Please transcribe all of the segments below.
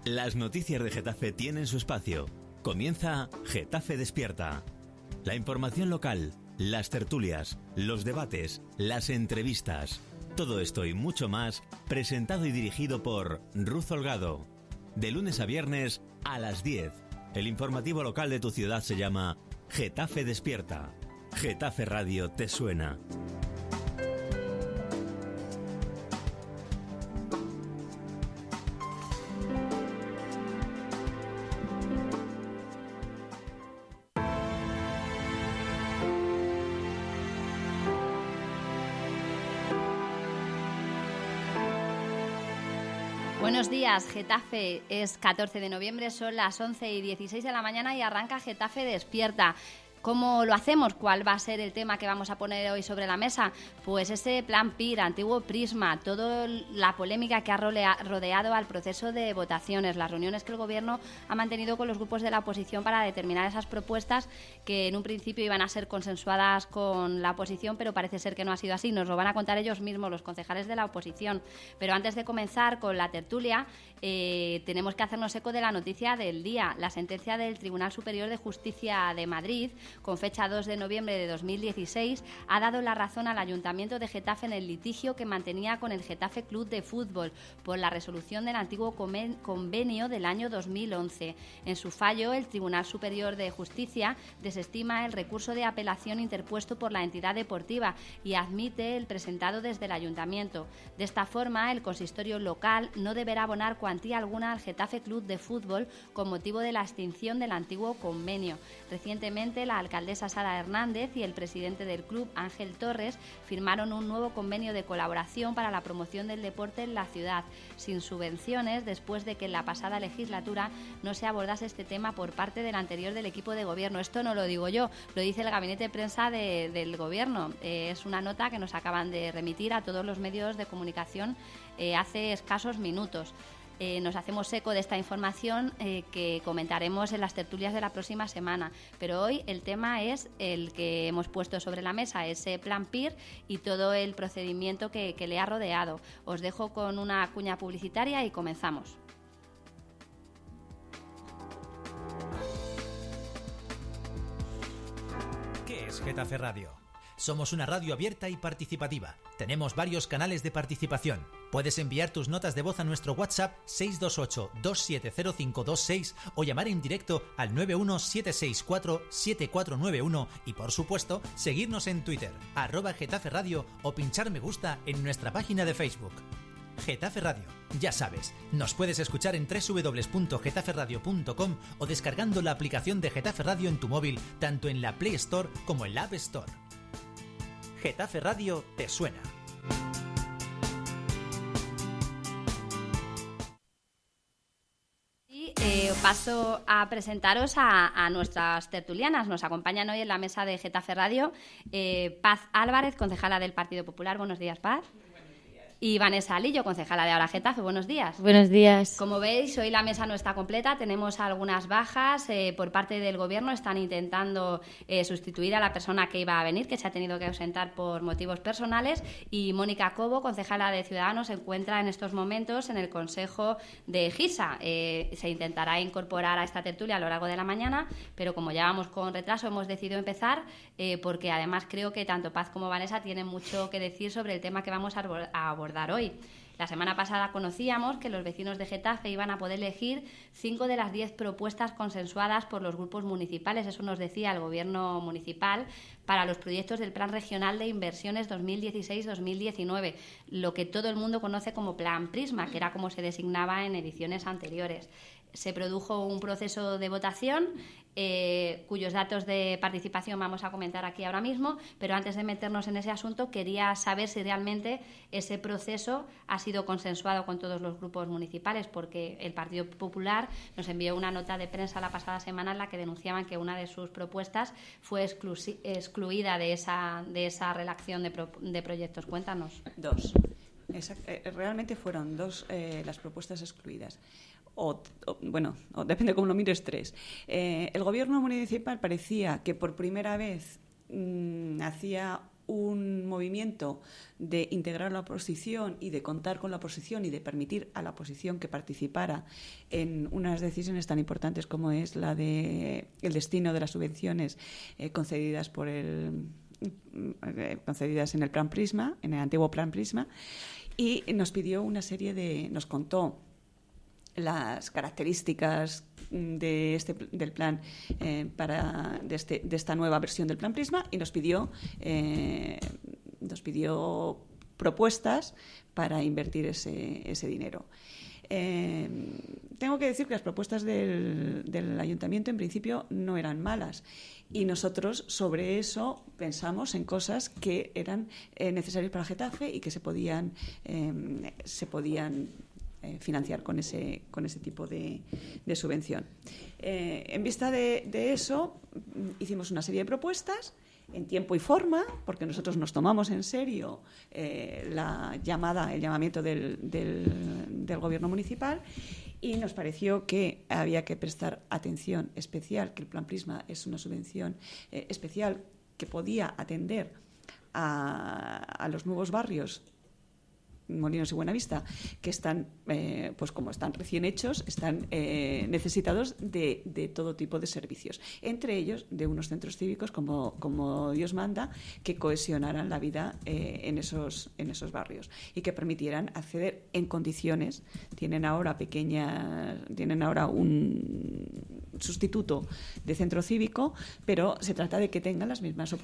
Las noticias de Getafe tienen su espacio. Comienza Getafe Despierta. La información local, las tertulias, los debates, las entrevistas. Todo esto y mucho más, presentado y dirigido por Ruth Holgado. De lunes a viernes a las 10. El informativo local de tu ciudad se llama Getafe Despierta. Getafe Radio te suena. Buenos días, Getafe. Es 14 de noviembre, son las 11:16 de la mañana y arranca Getafe Despierta. ¿Cómo lo hacemos? ¿Cuál va a ser el tema que vamos a poner hoy sobre la mesa? Pues ese plan PIR, antiguo Prisma, toda la polémica que ha rodeado al proceso de votaciones, las reuniones que el Gobierno ha mantenido con los grupos de la oposición para determinar esas propuestas que en un principio iban a ser consensuadas con la oposición, pero parece ser que no ha sido así. Nos lo van a contar ellos mismos, los concejales de la oposición. Pero antes de comenzar con la tertulia, tenemos que hacernos eco de la noticia del día, la sentencia del Tribunal Superior de Justicia de Madrid, con fecha 2 de noviembre de 2016, ha dado la razón al Ayuntamiento de Getafe en el litigio que mantenía con el Getafe Club de Fútbol por la resolución del antiguo convenio del año 2011. En su fallo, el Tribunal Superior de Justicia desestima el recurso de apelación interpuesto por la entidad deportiva y admite el presentado desde el Ayuntamiento. De esta forma, el consistorio local no deberá abonar cuantía alguna al Getafe Club de Fútbol con motivo de la extinción del antiguo convenio. Recientemente, la alcaldesa Sara Hernández y el presidente del club, Ángel Torres, firmaron un nuevo convenio de colaboración para la promoción del deporte en la ciudad, sin subvenciones, después de que en la pasada legislatura no se abordase este tema por parte del anterior del equipo de gobierno. Esto no lo digo yo, lo dice el gabinete de prensa del gobierno. Es una nota que nos acaban de remitir a todos los medios de comunicación hace escasos minutos. Nos hacemos eco de esta información que comentaremos en las tertulias de la próxima semana. Pero hoy el tema es el que hemos puesto sobre la mesa, ese plan PIR y todo el procedimiento que le ha rodeado. Os dejo con una cuña publicitaria y comenzamos. ¿Qué es Getafe Radio? Somos una radio abierta y participativa. Tenemos varios canales de participación. Puedes enviar tus notas de voz a nuestro WhatsApp 628-270526 o llamar en directo al 91764-7491 y, por supuesto, seguirnos en Twitter, @Getafe Radio o pinchar me gusta en nuestra página de Facebook. Getafe Radio, ya sabes, nos puedes escuchar en www.getaferadio.com o descargando la aplicación de Getafe Radio en tu móvil, tanto en la Play Store como en la App Store. Getafe Radio te suena. Paso a presentaros a nuestras tertulianas. Nos acompañan hoy en la mesa de Getafe Radio Paz Álvarez, concejala del Partido Popular. Buenos días, Paz. Y Vanessa Alillo, concejala de Ahora Getafe. Buenos días. Buenos días. Como veis, hoy la mesa no está completa. Tenemos algunas bajas. Por parte del Gobierno están intentando sustituir a la persona que iba a venir, que se ha tenido que ausentar por motivos personales. Y Mónica Cobo, concejala de Ciudadanos, se encuentra en estos momentos en el Consejo de Gisa. Se intentará incorporar a esta tertulia a lo largo de la mañana, pero como ya vamos con retraso, hemos decidido empezar porque además creo que tanto Paz como Vanessa tienen mucho que decir sobre el tema que vamos a abordar hoy. La semana pasada conocíamos que los vecinos de Getafe iban a poder elegir 5 de las 10 propuestas consensuadas por los grupos municipales. Eso nos decía el Gobierno municipal para los proyectos del Plan Regional de Inversiones 2016-2019, lo que todo el mundo conoce como Plan Prisma, que era como se designaba en ediciones anteriores. Se produjo un proceso de votación cuyos datos de participación vamos a comentar aquí ahora mismo, pero antes de meternos en ese asunto quería saber si realmente ese proceso ha sido consensuado con todos los grupos municipales, porque el Partido Popular nos envió una nota de prensa la pasada semana en la que denunciaban que una de sus propuestas fue excluida de esa redacción de proyectos. Cuéntanos. Dos. Realmente fueron dos las propuestas excluidas. O depende cómo lo mires, 3. El Gobierno municipal parecía que por primera vez hacía un movimiento de integrar la oposición y de contar con la oposición y de permitir a la oposición que participara en unas decisiones tan importantes como es la de el destino de las subvenciones concedidas en el Plan Prisma, en el antiguo Plan Prisma, y nos pidió nos contó las características del plan de esta nueva versión del Plan Prisma, y nos pidió propuestas para invertir ese dinero. Tengo que decir que las propuestas del ayuntamiento en principio no eran malas, y nosotros sobre eso pensamos en cosas que eran necesarias para Getafe y que se podían financiar con ese tipo de subvención. En vista de eso, hicimos una serie de propuestas en tiempo y forma, porque nosotros nos tomamos en serio el llamamiento del Gobierno municipal, y nos pareció que había que prestar atención especial, que el Plan Prisma es una subvención especial que podía atender a los nuevos barrios Molinos y Buenavista, que están, pues como están recién hechos, están necesitados de todo tipo de servicios, entre ellos de unos centros cívicos como Dios manda, que cohesionaran la vida en esos barrios y que permitieran acceder en condiciones. Tienen ahora un sustituto de centro cívico, pero se trata de que tengan las mismas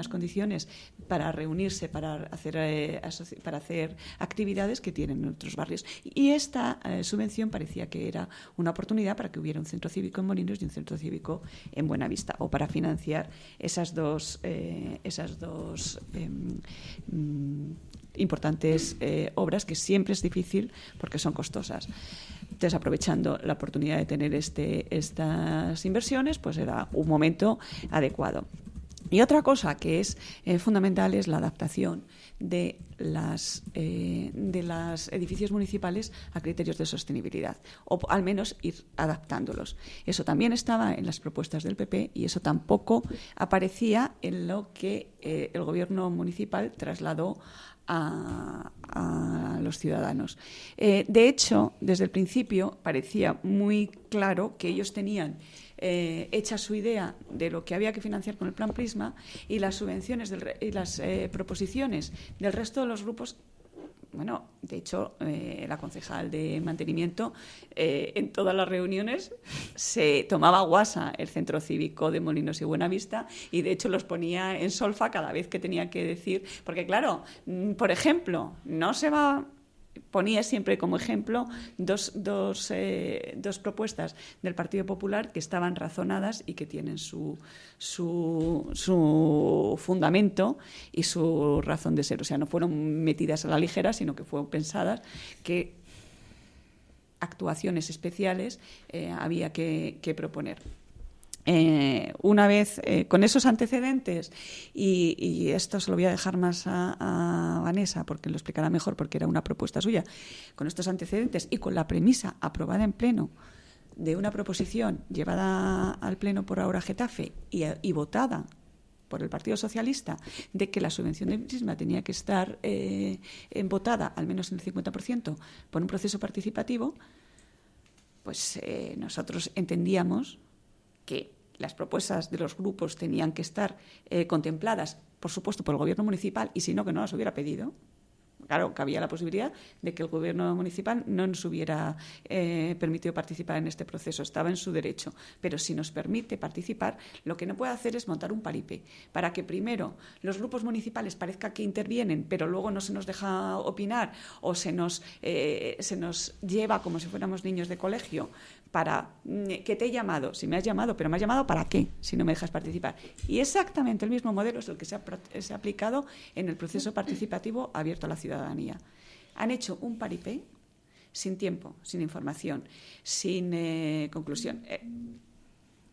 condiciones para reunirse, para hacer actividades que tienen en otros barrios. Y esta subvención parecía que era una oportunidad para que hubiera un centro cívico en Molinos y un centro cívico en Buenavista, o para financiar esas dos importantes obras, que siempre es difícil porque son costosas. Entonces, aprovechando la oportunidad de tener estas inversiones, pues era un momento adecuado. Y otra cosa que es fundamental es la adaptación de los edificios municipales a criterios de sostenibilidad, o al menos ir adaptándolos. Eso también estaba en las propuestas del PP, y eso tampoco aparecía en lo que el Gobierno municipal trasladó a los ciudadanos. De hecho, desde el principio parecía muy claro que ellos tenían hecha su idea de lo que había que financiar con el Plan Prisma, y las subvenciones y las proposiciones del resto de los grupos. Bueno, de hecho, la concejal de mantenimiento en todas las reuniones se tomaba guasa el centro cívico de Molinos y Buenavista, y de hecho los ponía en solfa cada vez que tenía que decir, porque claro, por ejemplo, ponía siempre como ejemplo dos propuestas del Partido Popular que estaban razonadas y que tienen su fundamento y su razón de ser. O sea, no fueron metidas a la ligera, sino que fueron pensadas que actuaciones especiales había que proponer. Una vez con esos antecedentes, y esto se lo voy a dejar más a Vanessa porque lo explicará mejor, porque era una propuesta suya, con estos antecedentes y con la premisa aprobada en pleno de una proposición llevada al pleno por ahora Getafe y votada por el Partido Socialista, de que la subvención de Prisma tenía que estar votada al menos en el 50% por un proceso participativo, pues nosotros entendíamos que las propuestas de los grupos tenían que estar contempladas, por supuesto, por el Gobierno municipal, y si no, que no las hubiera pedido. Claro, que había la posibilidad de que el Gobierno municipal no nos hubiera permitido participar en este proceso. Estaba en su derecho. Pero si nos permite participar, lo que no puede hacer es montar un paripé para que primero los grupos municipales parezca que intervienen, pero luego no se nos deja opinar, o se nos lleva como si fuéramos niños de colegio para que te he llamado. Si me has llamado, pero me has llamado ¿para qué? Si no me dejas participar. Y exactamente el mismo modelo es el que se ha aplicado en el proceso participativo abierto a la ciudadanía. Han hecho un paripé sin tiempo, sin información, sin conclusión.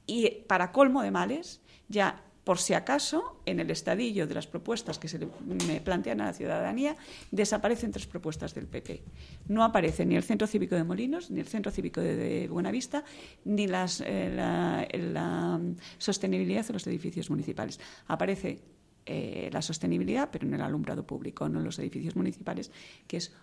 Y para colmo de males, ya por si acaso, en el estadillo de las propuestas que se me plantean a la ciudadanía, desaparecen 3 propuestas del PP. No aparece ni el Centro Cívico de Molinos, ni el Centro Cívico de Buenavista, ni la sostenibilidad de los edificios municipales. Aparece la sostenibilidad, pero en el alumbrado público, no en los edificios municipales, que es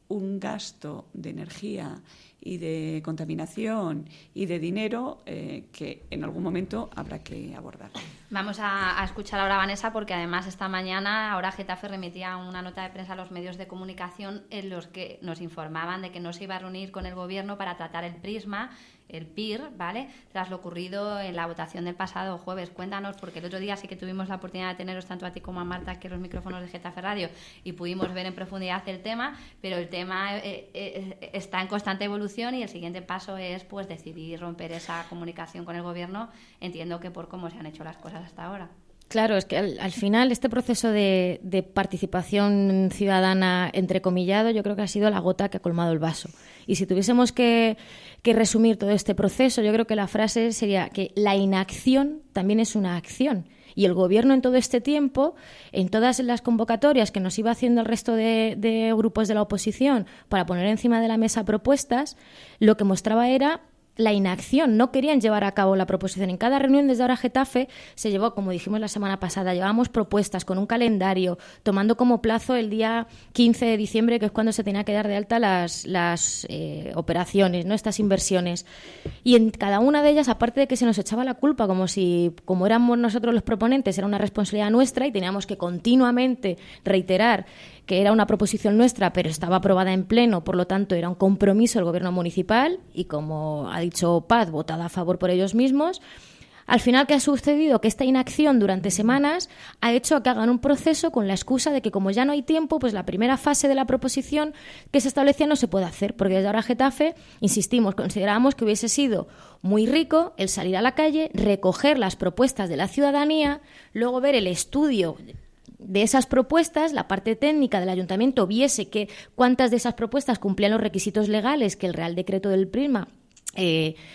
un gasto de energía y de contaminación y de dinero que en algún momento habrá que abordar. Vamos a escuchar ahora a Vanessa, porque además esta mañana ahora Getafe remitía una nota de prensa a los medios de comunicación en los que nos informaban de que no se iba a reunir con el Gobierno para tratar el prisma, el PIR, ¿vale?, tras lo ocurrido en la votación del pasado jueves. Cuéntanos, porque el otro día sí que tuvimos la oportunidad de teneros tanto a ti como a Marta aquí en los micrófonos de Getafe Radio y pudimos ver en profundidad el tema, pero el tema está en constante evolución y el siguiente paso es pues decidir romper esa comunicación con el Gobierno. Entiendo que por cómo se han hecho las cosas hasta ahora. Claro, es que al final este proceso de participación ciudadana entrecomillado yo creo que ha sido la gota que ha colmado el vaso. Y si tuviésemos que resumir todo este proceso, yo creo que la frase sería que la inacción también es una acción. Y el Gobierno en todo este tiempo, en todas las convocatorias que nos iba haciendo el resto de grupos de la oposición para poner encima de la mesa propuestas, lo que mostraba era la inacción. No querían llevar a cabo la proposición. En cada reunión desde ahora Getafe se llevó, como dijimos la semana pasada, llevábamos propuestas con un calendario, tomando como plazo el día 15 de diciembre, que es cuando se tenía que dar de alta las operaciones, ¿no?, estas inversiones. Y en cada una de ellas, aparte de que se nos echaba la culpa, como éramos nosotros los proponentes, era una responsabilidad nuestra y teníamos que continuamente reiterar que era una proposición nuestra, pero estaba aprobada en pleno, por lo tanto era un compromiso del Gobierno municipal y, como ha dicho Paz, votada a favor por ellos mismos. Al final, ¿qué ha sucedido? Que esta inacción durante semanas ha hecho que hagan un proceso con la excusa de que, como ya no hay tiempo, pues la primera fase de la proposición que se establecía no se puede hacer, porque desde ahora Getafe, insistimos, consideramos que hubiese sido muy rico el salir a la calle, recoger las propuestas de la ciudadanía, luego ver el estudio de esas propuestas, la parte técnica del ayuntamiento viese que cuántas de esas propuestas cumplían los requisitos legales que el Real Decreto del Prisma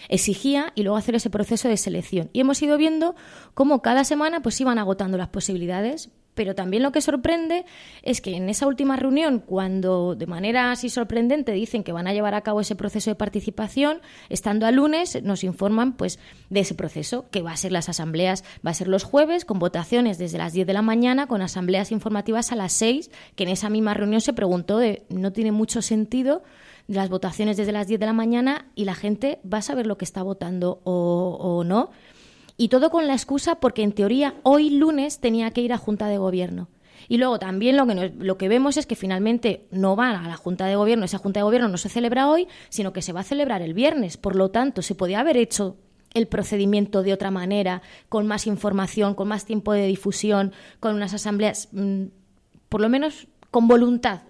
exigía, y luego hacer ese proceso de selección. Y hemos ido viendo cómo cada semana pues iban agotando las posibilidades. Pero también lo que sorprende es que en esa última reunión, cuando de manera así sorprendente dicen que van a llevar a cabo ese proceso de participación, estando a lunes nos informan pues de ese proceso, que va a ser las asambleas, va a ser los jueves, con votaciones desde las 10 de la mañana, con asambleas informativas a las 6, que en esa misma reunión se preguntó no tiene mucho sentido las votaciones desde las 10 de la mañana y la gente va a saber lo que está votando o no. Y todo con la excusa porque, en teoría, hoy lunes tenía que ir a Junta de Gobierno. Y luego también lo que vemos es que finalmente no van a la Junta de Gobierno, esa Junta de Gobierno no se celebra hoy, sino que se va a celebrar el viernes. Por lo tanto, se podía haber hecho el procedimiento de otra manera, con más información, con más tiempo de difusión, con unas asambleas, por lo menos con voluntad.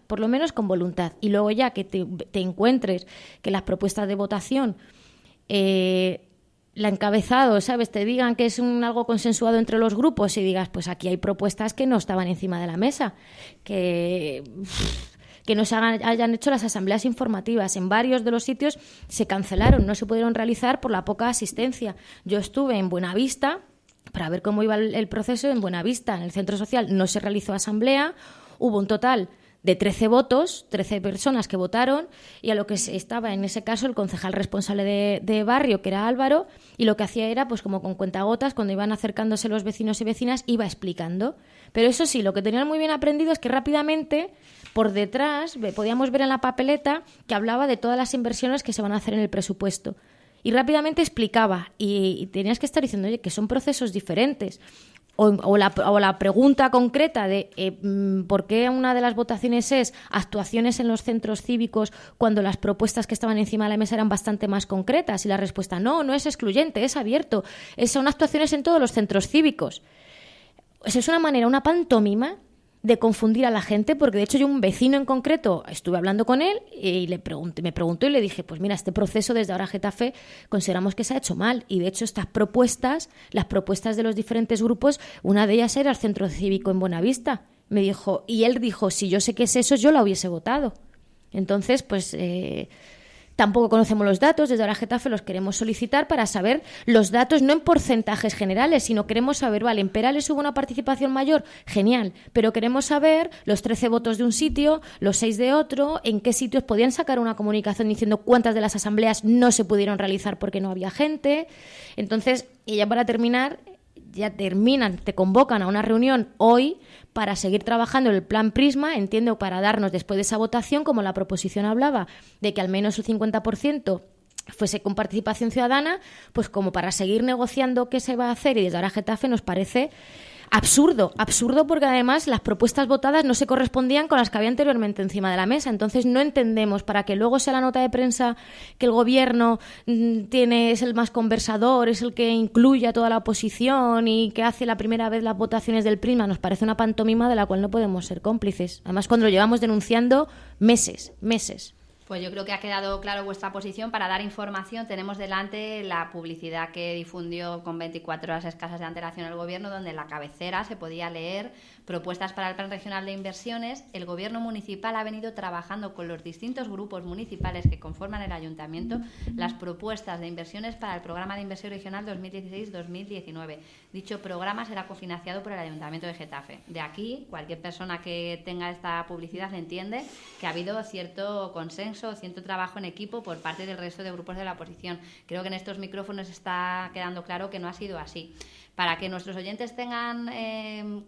Y luego ya que te encuentres que las propuestas de votación la encabezado, ¿sabes?, te digan que es algo consensuado entre los grupos y digas, pues aquí hay propuestas que no estaban encima de la mesa, que no se hayan hecho las asambleas informativas. En varios de los sitios se cancelaron, no se pudieron realizar por la poca asistencia. Yo estuve en Buenavista para ver cómo iba el proceso. En Buenavista, en el centro social, no se realizó asamblea, hubo un total de 13 votos, 13 personas que votaron, y a lo que estaba en ese caso el concejal responsable de barrio, que era Álvaro, y lo que hacía era, pues como con cuentagotas, cuando iban acercándose los vecinos y vecinas, iba explicando. Pero eso sí, lo que tenían muy bien aprendido es que rápidamente, por detrás, podíamos ver en la papeleta que hablaba de todas las inversiones que se van a hacer en el presupuesto. Y rápidamente explicaba, y tenías que estar diciendo, oye, que son procesos diferentes. O la pregunta concreta de por qué una de las votaciones es actuaciones en los centros cívicos cuando las propuestas que estaban encima de la mesa eran bastante más concretas, y la respuesta no es excluyente, es abierto, son actuaciones en todos los centros cívicos. Eso es una manera, una pantomima de confundir a la gente, porque de hecho yo, un vecino en concreto, estuve hablando con él y me preguntó y le dije, pues mira, este proceso desde ahora Getafe consideramos que se ha hecho mal, y de hecho estas propuestas, las propuestas de los diferentes grupos, una de ellas era el centro cívico en Buenavista. Me dijo, y él dijo, si yo sé que es eso, yo la hubiese votado. Entonces, pues tampoco conocemos los datos, desde ahora Getafe los queremos solicitar para saber los datos, no en porcentajes generales, sino queremos saber, vale, en Perales hubo una participación mayor, genial, pero queremos saber los 13 votos de un sitio, los 6 de otro, en qué sitios podían sacar una comunicación diciendo cuántas de las asambleas no se pudieron realizar porque no había gente. Entonces, y ya para terminar, ya terminan, te convocan a una reunión hoy para seguir trabajando en el plan Prisma, entiendo, para darnos después de esa votación, como la proposición hablaba, de que al menos el 50% fuese con participación ciudadana, pues como para seguir negociando qué se va a hacer, y desde ahora Getafe nos parece absurdo porque además las propuestas votadas no se correspondían con las que había anteriormente encima de la mesa. Entonces no entendemos, para que luego sea la nota de prensa que el gobierno es el más conversador, es el que incluye a toda la oposición y que hace la primera vez las votaciones del Prisma, nos parece una pantomima de la cual no podemos ser cómplices. Además, cuando lo llevamos denunciando meses. Pues yo creo que ha quedado claro vuestra posición. Para dar información, tenemos delante la publicidad que difundió con 24 horas escasas de antelación el Gobierno, donde en la cabecera se podía leer propuestas para el Plan Regional de Inversiones. El Gobierno municipal ha venido trabajando con los distintos grupos municipales que conforman el Ayuntamiento las propuestas de inversiones para el Programa de Inversión Regional 2016-2019. Dicho programa será cofinanciado por el Ayuntamiento de Getafe. De aquí, cualquier persona que tenga esta publicidad entiende que ha habido cierto consenso, cierto trabajo en equipo por parte del resto de grupos de la oposición. Creo que en estos micrófonos está quedando claro que no ha sido así. Para que nuestros oyentes tengan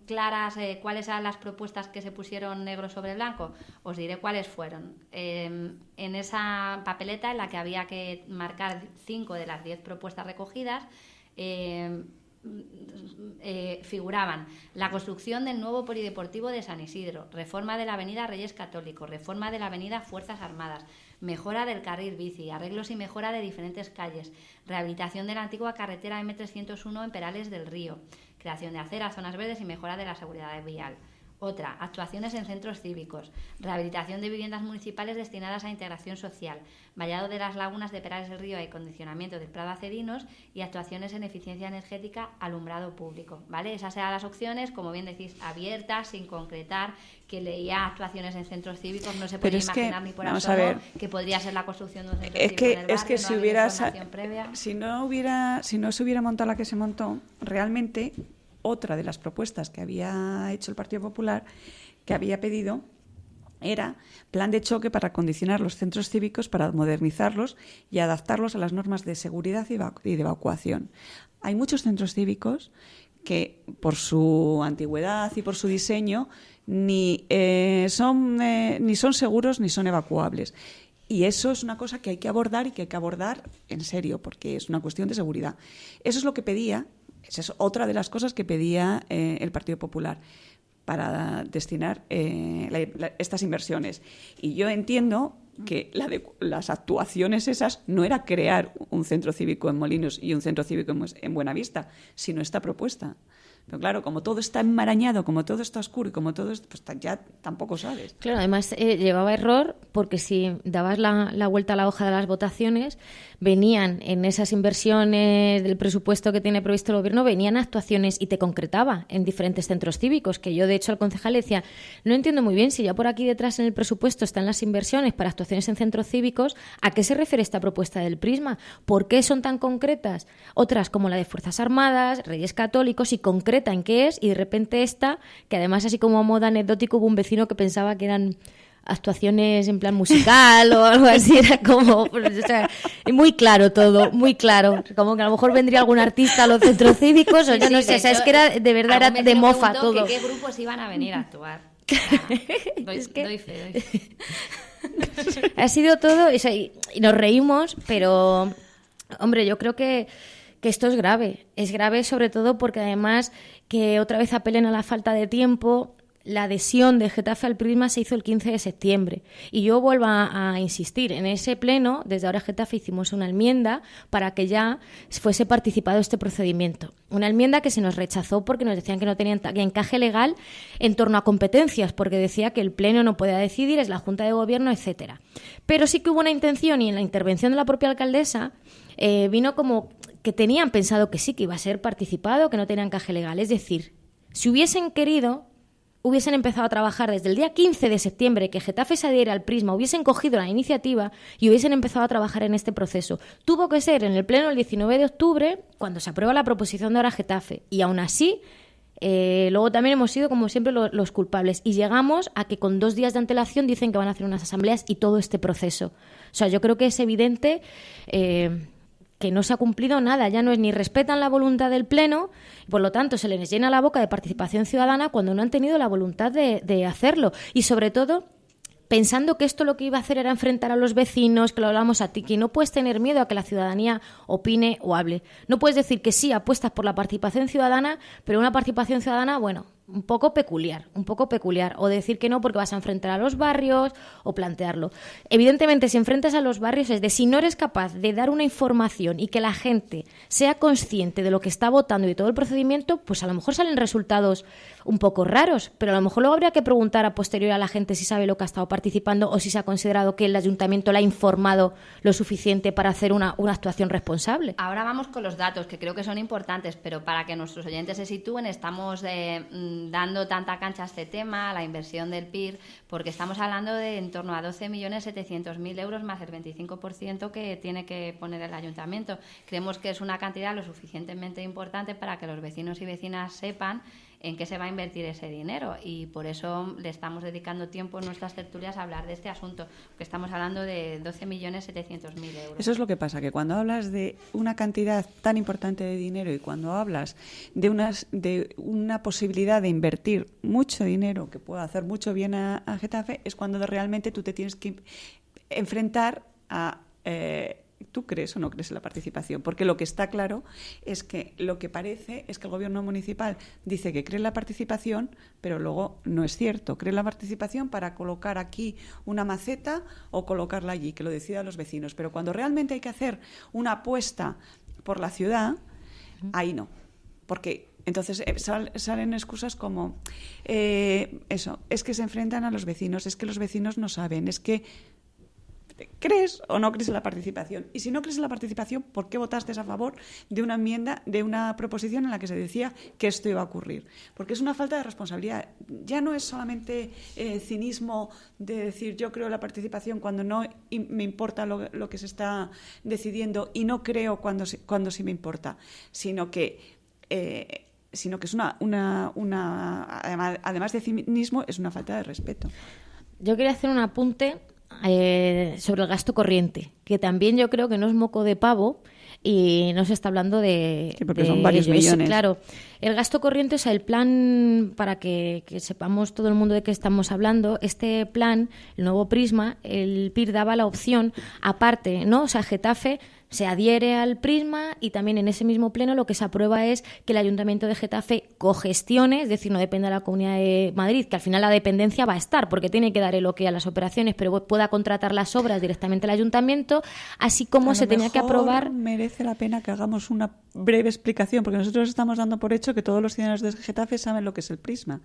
claras cuáles eran las propuestas que se pusieron negro sobre blanco, os diré cuáles fueron. En esa papeleta en la que había que marcar 5 de las 10 propuestas recogidas, figuraban la construcción del nuevo polideportivo de San Isidro, reforma de la avenida Reyes Católicos, reforma de la avenida Fuerzas Armadas, mejora del carril bici, arreglos y mejora de diferentes calles, rehabilitación de la antigua carretera M301 en Perales del Río, creación de aceras, zonas verdes y mejora de la seguridad vial. Otra, actuaciones en centros cívicos, rehabilitación de viviendas municipales destinadas a integración social, vallado de las lagunas de Perales del Río y acondicionamiento del Prado a Cerinos, y actuaciones en eficiencia energética, alumbrado público, ¿vale? Esas eran las opciones, como bien decís, abiertas, sin concretar. Que leía actuaciones en centros cívicos no se podía imaginar ni por asomo que podría ser la construcción de un centro cívico en el barrio. Es que si no se hubiera montado la que se montó, realmente otra de las propuestas que había hecho el Partido Popular, que había pedido, era plan de choque para acondicionar los centros cívicos, para modernizarlos y adaptarlos a las normas de seguridad y de evacuación. Hay muchos centros cívicos que, por su antigüedad y por su diseño, ni son seguros ni son evacuables. Y eso es una cosa que hay que abordar, y que hay que abordar en serio, porque es una cuestión de seguridad. Eso es lo que pedía. Esa es otra de las cosas que pedía el Partido Popular para destinar estas inversiones. Y yo entiendo que las actuaciones esas no era crear un centro cívico en Molinos y un centro cívico en Buenavista, sino esta propuesta. Pero claro, como todo está enmarañado, como todo está oscuro y como todo es, pues ya tampoco sabes. Claro, además llevaba error, porque si dabas la vuelta a la hoja de las votaciones, venían en esas inversiones del presupuesto que tiene previsto el Gobierno, venían actuaciones y te concretaba en diferentes centros cívicos, que yo de hecho al concejal le decía, no entiendo muy bien si ya por aquí detrás en el presupuesto están las inversiones para actuaciones en centros cívicos, ¿a qué se refiere esta propuesta del Prisma? ¿Por qué son tan concretas? Otras como la de Fuerzas Armadas, Reyes Católicos, y concreta en qué es, y de repente esta, que además así como a modo anecdótico, hubo un vecino que pensaba que eran actuaciones en plan musical o algo así, era como, pues, o sea, muy claro todo, muy claro, como que a lo mejor vendría algún artista a los centros cívicos, o yo no sé, o sea, es que era, de verdad era de mofa todo. ¿Qué grupos iban a venir a actuar? Doy fe. Ha sido todo, o sea, y nos reímos, pero, hombre, yo creo que esto es grave sobre todo porque además que otra vez apelen a la falta de tiempo. La adhesión de Getafe al Prisma se hizo el 15 de septiembre y yo vuelvo a insistir, en ese pleno, desde ahora Getafe hicimos una enmienda para que ya fuese participado este procedimiento. Una enmienda que se nos rechazó porque nos decían que no tenían encaje legal en torno a competencias, porque decía que el pleno no podía decidir, es la Junta de Gobierno, etcétera. Pero sí que hubo una intención, y en la intervención de la propia alcaldesa vino como que tenían pensado que sí, que iba a ser participado, que no tenía encaje legal. Es decir, si hubiesen querido, hubiesen empezado a trabajar desde el día 15 de septiembre, que Getafe se adhiera al Prisma, hubiesen cogido la iniciativa y hubiesen empezado a trabajar en este proceso. Tuvo que ser en el pleno el 19 de octubre, cuando se aprueba la proposición de ahora Getafe. Y aún así, luego también hemos sido, como siempre, los culpables. Y llegamos a que con 2 días de antelación dicen que van a hacer unas asambleas y todo este proceso. O sea, yo creo que es evidente que no se ha cumplido nada, ya no es ni respetan la voluntad del Pleno, por lo tanto se les llena la boca de participación ciudadana cuando no han tenido la voluntad de hacerlo. Y sobre todo, pensando que esto lo que iba a hacer era enfrentar a los vecinos, que lo hablamos a ti, que no puedes tener miedo a que la ciudadanía opine o hable. No puedes decir que sí, apuestas por la participación ciudadana, pero una participación ciudadana, bueno, un poco peculiar, o decir que no porque vas a enfrentar a los barrios o plantearlo. Evidentemente, si enfrentas a los barrios es de si no eres capaz de dar una información y que la gente sea consciente de lo que está votando y de todo el procedimiento, pues a lo mejor salen resultados un poco raros, pero a lo mejor luego habría que preguntar a posteriori a la gente si sabe lo que ha estado participando o si se ha considerado que el ayuntamiento la ha informado lo suficiente para hacer una actuación responsable. Ahora vamos con los datos, que creo que son importantes, pero para que nuestros oyentes se sitúen, estamos dando tanta cancha a este tema, la inversión del PIR, porque estamos hablando de en torno a 12.700.000 euros más el 25% que tiene que poner el ayuntamiento. Creemos que es una cantidad lo suficientemente importante para que los vecinos y vecinas sepan en qué se va a invertir ese dinero, y por eso le estamos dedicando tiempo en nuestras tertulias a hablar de este asunto, que estamos hablando de 12.700.000 euros. Eso es lo que pasa, que cuando hablas de una cantidad tan importante de dinero y cuando hablas de una posibilidad de invertir mucho dinero que pueda hacer mucho bien a Getafe, es cuando realmente tú te tienes que enfrentar a... ¿Tú crees o no crees en la participación? Porque lo que está claro es que lo que parece es que el gobierno municipal dice que cree en la participación, pero luego no es cierto. Cree en la participación para colocar aquí una maceta o colocarla allí, que lo decidan los vecinos. Pero cuando realmente hay que hacer una apuesta por la ciudad, ahí no. Porque entonces salen excusas como eso, es que se enfrentan a los vecinos, es que los vecinos no saben, es que... ¿Crees o no crees en la participación? Y si no crees en la participación, ¿por qué votaste a favor de una enmienda, de una proposición en la que se decía que esto iba a ocurrir? Porque es una falta de responsabilidad. Ya no es solamente cinismo de decir yo creo en la participación cuando no me importa lo que se está decidiendo y no creo cuando sí me importa, sino que es además de cinismo, es una falta de respeto. Yo quería hacer un apunte sobre el gasto corriente, que también yo creo que no es moco de pavo y no se está hablando de... Sí, porque son varios millones. Claro, el gasto corriente, o sea, el plan, para que sepamos todo el mundo de qué estamos hablando, este plan, el nuevo Prisma, el PIR daba la opción, aparte, ¿no? O sea, Getafe se adhiere al Prisma y también en ese mismo pleno lo que se aprueba es que el Ayuntamiento de Getafe cogestione, es decir, no dependa de la Comunidad de Madrid, que al final la dependencia va a estar porque tiene que dar el ok a las operaciones, pero pueda contratar las obras directamente al Ayuntamiento, así como se tenía que aprobar... Merece la pena que hagamos una breve explicación, porque nosotros estamos dando por hecho que todos los ciudadanos de Getafe saben lo que es el Prisma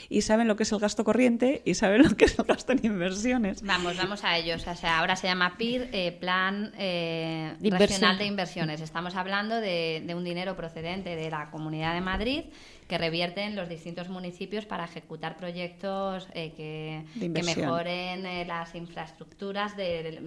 y saben lo que es el gasto corriente y saben lo que es el gasto en inversiones. Vamos a ellos. O sea, ahora se llama PIR, Plan Regional de Inversiones. Estamos hablando de un dinero procedente de la Comunidad de Madrid que revierte en los distintos municipios para ejecutar proyectos que mejoren las infraestructuras del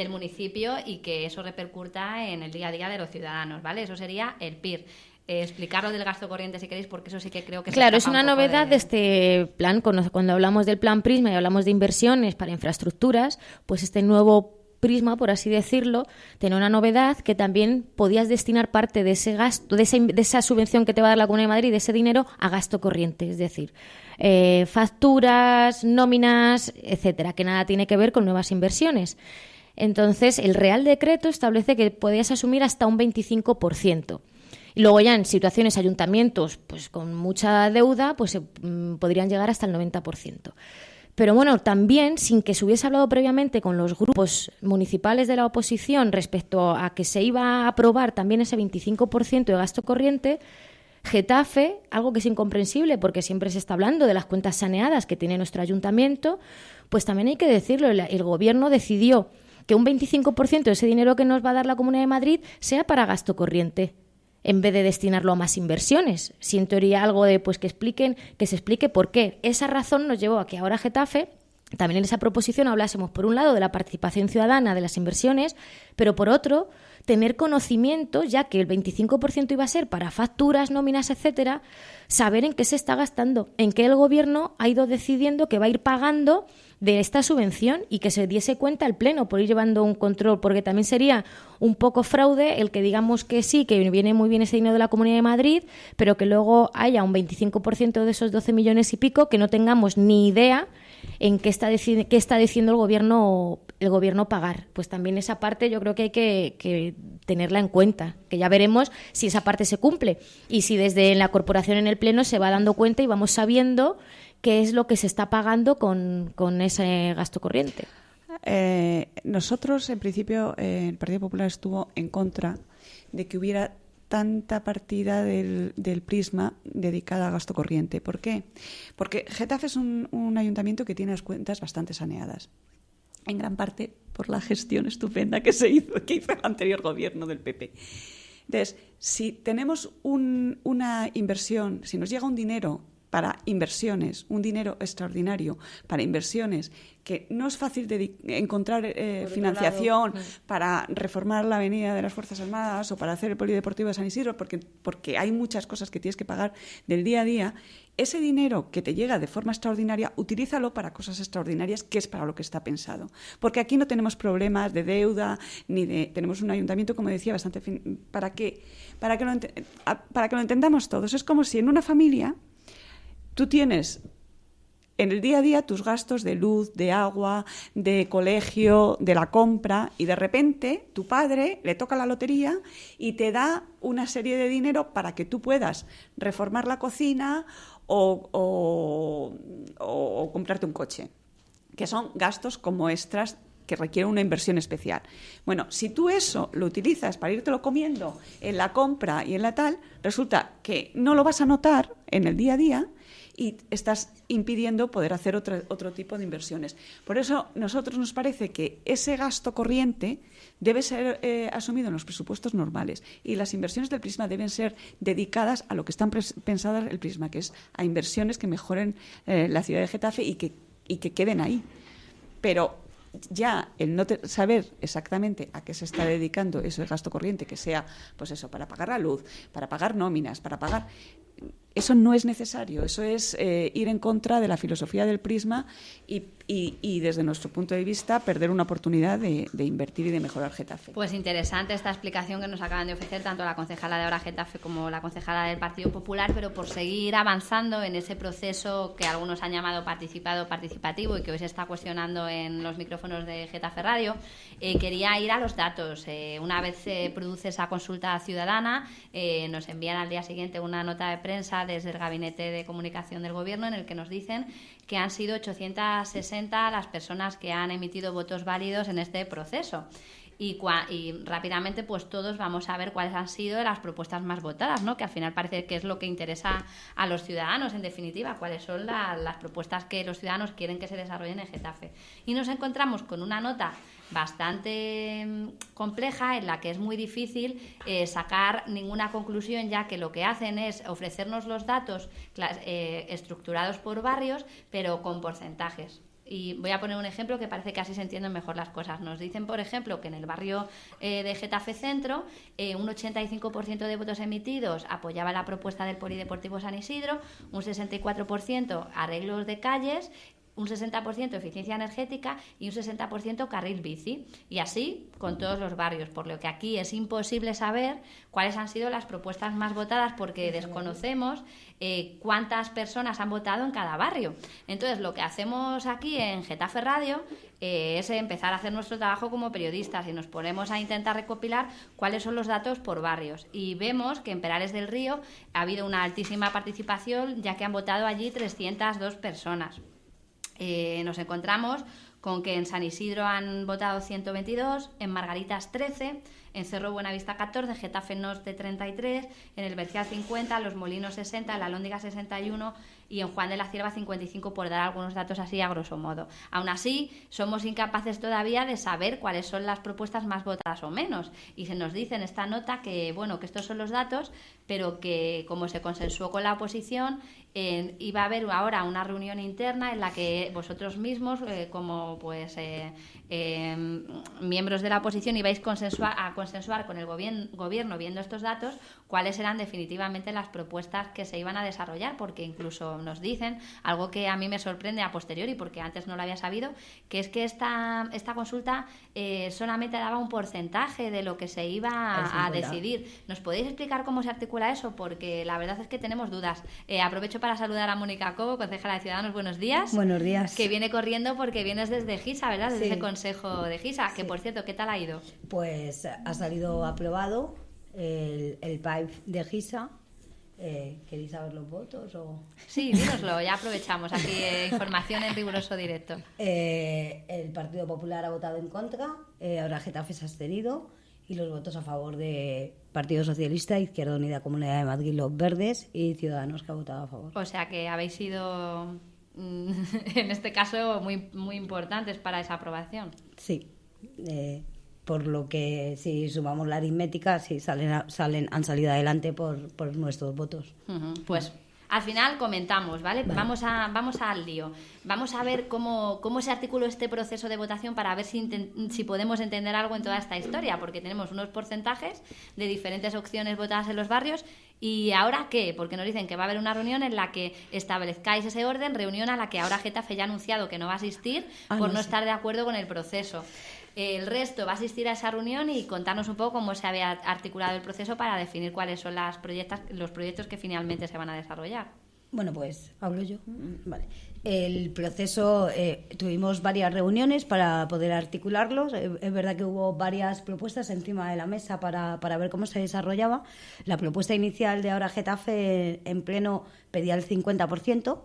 municipio y que eso repercuta en el día a día de los ciudadanos, ¿vale? Eso sería el PIR. Explicar lo del gasto corriente si queréis, porque eso sí que creo que claro, es una novedad de este plan. Cuando hablamos del plan Prisma y hablamos de inversiones para infraestructuras, pues este nuevo Prisma, por así decirlo, tiene una novedad que también podías destinar parte de ese gasto, de esa subvención que te va a dar la Comunidad de Madrid, de ese dinero, a gasto corriente, es decir, facturas, nóminas, etcétera, que nada tiene que ver con nuevas inversiones. Entonces, el Real Decreto establece que podías asumir hasta un 25%. Y luego ya en situaciones, ayuntamientos pues con mucha deuda, pues podrían llegar hasta el 90%. Pero bueno, también, sin que se hubiese hablado previamente con los grupos municipales de la oposición respecto a que se iba a aprobar también ese 25% de gasto corriente, Getafe, algo que es incomprensible porque siempre se está hablando de las cuentas saneadas que tiene nuestro ayuntamiento, pues también hay que decirlo, el gobierno decidió que un 25% de ese dinero que nos va a dar la Comunidad de Madrid sea para gasto corriente, en vez de destinarlo a más inversiones. Si en teoría algo de pues que se explique por qué. Esa razón nos llevó a que ahora Getafe, también en esa proposición hablásemos por un lado de la participación ciudadana de las inversiones, pero por otro tener conocimiento, ya que el 25% iba a ser para facturas, nóminas, etcétera, saber en qué se está gastando, en qué el gobierno ha ido decidiendo que va a ir pagando de esta subvención y que se diese cuenta el Pleno por ir llevando un control, porque también sería un poco fraude el que digamos que sí, que viene muy bien ese dinero de la Comunidad de Madrid, pero que luego haya un 25% de esos 12 millones y pico que no tengamos ni idea en qué está diciendo el gobierno pagar. Pues también esa parte yo creo que hay que tenerla en cuenta, que ya veremos si esa parte se cumple y si desde la corporación en el Pleno se va dando cuenta y vamos sabiendo qué es lo que se está pagando con ese gasto corriente. Nosotros, en principio, el Partido Popular estuvo en contra de que hubiera tanta partida del Prisma dedicada a gasto corriente. ¿Por qué? Porque Getafe es un ayuntamiento que tiene las cuentas bastante saneadas, en gran parte por la gestión estupenda que hizo el anterior gobierno del PP. Entonces, si tenemos una inversión, si nos llega un dinero para inversiones, un dinero extraordinario para inversiones, que no es fácil de encontrar financiación para reformar la avenida de las Fuerzas Armadas o para hacer el polideportivo de San Isidro, porque hay muchas cosas que tienes que pagar del día a día. Ese dinero que te llega de forma extraordinaria, utilízalo para cosas extraordinarias, que es para lo que está pensado. Porque aquí no tenemos problemas de deuda, tenemos un ayuntamiento, como decía, bastante para que lo entendamos todos. Es como si en una familia tú tienes en el día a día tus gastos de luz, de agua, de colegio, de la compra, y de repente tu padre le toca la lotería y te da una serie de dinero para que tú puedas reformar la cocina o comprarte un coche, que son gastos como extras que requieren una inversión especial. Bueno, si tú eso lo utilizas para írtelo comiendo en la compra y en la tal, resulta que no lo vas a notar en el día a día y estás impidiendo poder hacer otro tipo de inversiones. Por eso, nosotros nos parece que ese gasto corriente debe ser asumido en los presupuestos normales y las inversiones del Prisma deben ser dedicadas a lo que están pensadas el Prisma, que es a inversiones que mejoren la ciudad de Getafe y que queden ahí. Pero ya el no saber exactamente a qué se está dedicando ese gasto corriente, que sea, pues eso, para pagar la luz, para pagar nóminas, para pagar... Eso no es necesario, eso es ir en contra de la filosofía del Prisma y desde nuestro punto de vista perder una oportunidad de invertir y de mejorar Getafe. Pues interesante esta explicación que nos acaban de ofrecer tanto la concejala de ahora Getafe como la concejala del Partido Popular, pero por seguir avanzando en ese proceso que algunos han llamado participativo y que hoy se está cuestionando en los micrófonos de Getafe Radio, quería ir a los datos. Una vez se produce esa consulta ciudadana, nos envían al día siguiente una nota de prensa desde el Gabinete de Comunicación del Gobierno en el que nos dicen que han sido 860 las personas que han emitido votos válidos en este proceso. Y rápidamente pues todos vamos a ver cuáles han sido las propuestas más votadas, ¿no? Que al final parece que es lo que interesa a los ciudadanos, en definitiva, cuáles son las propuestas que los ciudadanos quieren que se desarrollen en Getafe. Y nos encontramos con una nota bastante compleja en la que es muy difícil sacar ninguna conclusión, ya que lo que hacen es ofrecernos los datos estructurados por barrios, pero con porcentajes. Y voy a poner un ejemplo que parece que así se entienden mejor las cosas. Nos dicen, por ejemplo, que en el barrio de Getafe Centro, un 85% de votos emitidos apoyaba la propuesta del Polideportivo San Isidro, un 64% arreglos de calles, un 60% eficiencia energética y un 60% carril bici. Y así con todos los barrios, por lo que aquí es imposible saber cuáles han sido las propuestas más votadas porque desconocemos cuántas personas han votado en cada barrio. Entonces, lo que hacemos aquí en Getafe Radio es empezar a hacer nuestro trabajo como periodistas y nos ponemos a intentar recopilar cuáles son los datos por barrios. Y vemos que en Perales del Río ha habido una altísima participación, ya que han votado allí 302 personas. Nos encontramos con que en San Isidro han votado 122, en Margaritas 13, en Cerro Buenavista 14, Getafe Norte 33, en el Bercial 50, Los Molinos 60, en la Alhóndiga 61 y en Juan de la Cierva 55, por dar algunos datos así a grosso modo. Aún así, somos incapaces todavía de saber cuáles son las propuestas más votadas o menos. Y se nos dice en esta nota que, bueno, que estos son los datos, pero que como se consensuó con la oposición, iba a haber ahora una reunión interna en la que vosotros mismos, como pues miembros de la oposición, ibais a consensuar con el gobierno, viendo estos datos, cuáles eran definitivamente las propuestas que se iban a desarrollar, porque incluso nos dicen algo que a mí me sorprende a posteriori, porque antes no lo había sabido, que es que esta consulta solamente daba un porcentaje de lo que se iba a decidir. ¿Nos podéis explicar cómo se articula eso? Porque la verdad es que tenemos dudas. Aprovecho para saludar a Mónica Cobo, concejala de Ciudadanos. Buenos días. Buenos días. Que viene corriendo porque vienes desde GISA, ¿verdad? Desde ese consejo de GISA, que por cierto, ¿qué tal ha ido? Pues ha salido aprobado el PAIF de GISA. ¿Queréis saber los votos? Sí, dínoslo, ya aprovechamos aquí información en riguroso directo. El Partido Popular ha votado en contra, ahora Getafe se ha abstenido, y los votos a favor de Partido Socialista, Izquierda Unida, Comunidad de Madrid, Los Verdes y Ciudadanos, que ha votado a favor. O sea que habéis sido, en este caso, muy, muy importantes para esa aprobación. Sí, por lo que si sumamos la aritmética, sí han salido adelante por nuestros votos. Pues al final comentamos, ¿vale? Vamos al lío. Vamos a ver cómo se articuló este proceso de votación para ver si podemos entender algo en toda esta historia, porque tenemos unos porcentajes de diferentes opciones votadas en los barrios. ¿Y ahora qué? Porque nos dicen que va a haber una reunión en la que establezcáis ese orden, reunión a la que ahora Getafe ya ha anunciado que no va a asistir por no estar de acuerdo con el proceso. El resto va a asistir a esa reunión y contarnos un poco cómo se había articulado el proceso para definir cuáles son los proyectos que finalmente se van a desarrollar. Bueno, pues hablo yo. Vale. El proceso, tuvimos varias reuniones para poder articularlos. Es verdad que hubo varias propuestas encima de la mesa para ver cómo se desarrollaba. La propuesta inicial de ahora Getafe en pleno pedía el 50%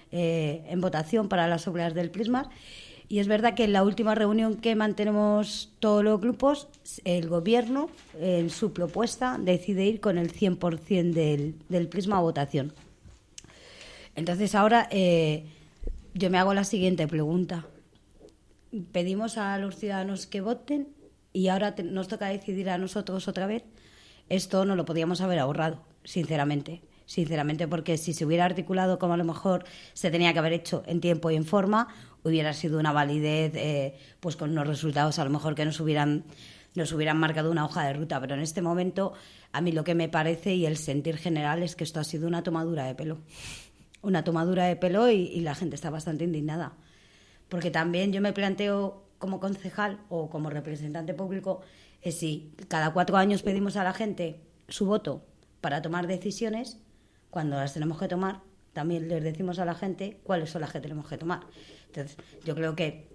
en votación para las obras del Prisma. Y es verdad que en la última reunión que mantenemos todos los grupos, el Gobierno, en su propuesta, decide ir con el 100% del Prisma a votación. Entonces ahora yo me hago la siguiente pregunta. Pedimos a los ciudadanos que voten y ahora nos toca decidir a nosotros otra vez. Esto no lo podíamos haber ahorrado, sinceramente, porque si se hubiera articulado como a lo mejor se tenía que haber hecho en tiempo y en forma, hubiera sido una validez pues con unos resultados a lo mejor que nos hubieran marcado una hoja de ruta, pero en este momento a mí lo que me parece y el sentir general es que esto ha sido una tomadura de pelo. Una tomadura de pelo y la gente está bastante indignada. Porque también yo me planteo como concejal o como representante público si cada 4 años pedimos a la gente su voto para tomar decisiones, cuando las tenemos que tomar, también les decimos a la gente cuáles son las que tenemos que tomar. Entonces, yo creo que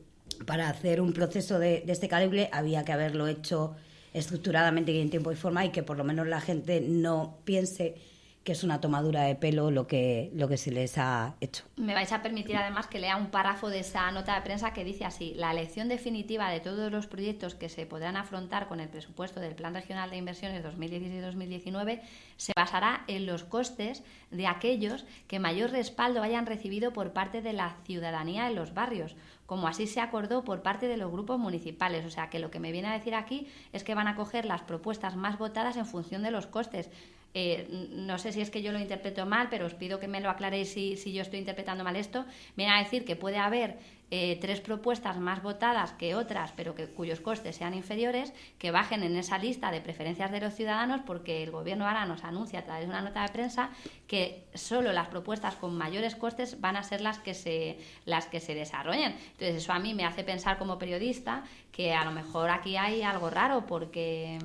para hacer un proceso de este calibre había que haberlo hecho estructuradamente y en tiempo y forma, y que por lo menos la gente no piense que es una tomadura de pelo lo que se les ha hecho. Me vais a permitir además que lea un párrafo de esa nota de prensa que dice así: la elección definitiva de todos los proyectos que se podrán afrontar con el presupuesto del Plan Regional de Inversiones 2016-2019 se basará en los costes de aquellos que mayor respaldo hayan recibido por parte de la ciudadanía en los barrios, como así se acordó por parte de los grupos municipales. O sea, que lo que me viene a decir aquí es que van a coger las propuestas más votadas en función de los costes. No sé si es que yo lo interpreto mal, pero os pido que me lo aclaréis si yo estoy interpretando mal esto. Viene a decir que puede haber 3 propuestas más votadas que otras, pero cuyos costes sean inferiores, que bajen en esa lista de preferencias de los ciudadanos, porque el Gobierno ahora nos anuncia a través de una nota de prensa que solo las propuestas con mayores costes van a ser las que se desarrollen. Entonces eso a mí me hace pensar como periodista que a lo mejor aquí hay algo raro, porque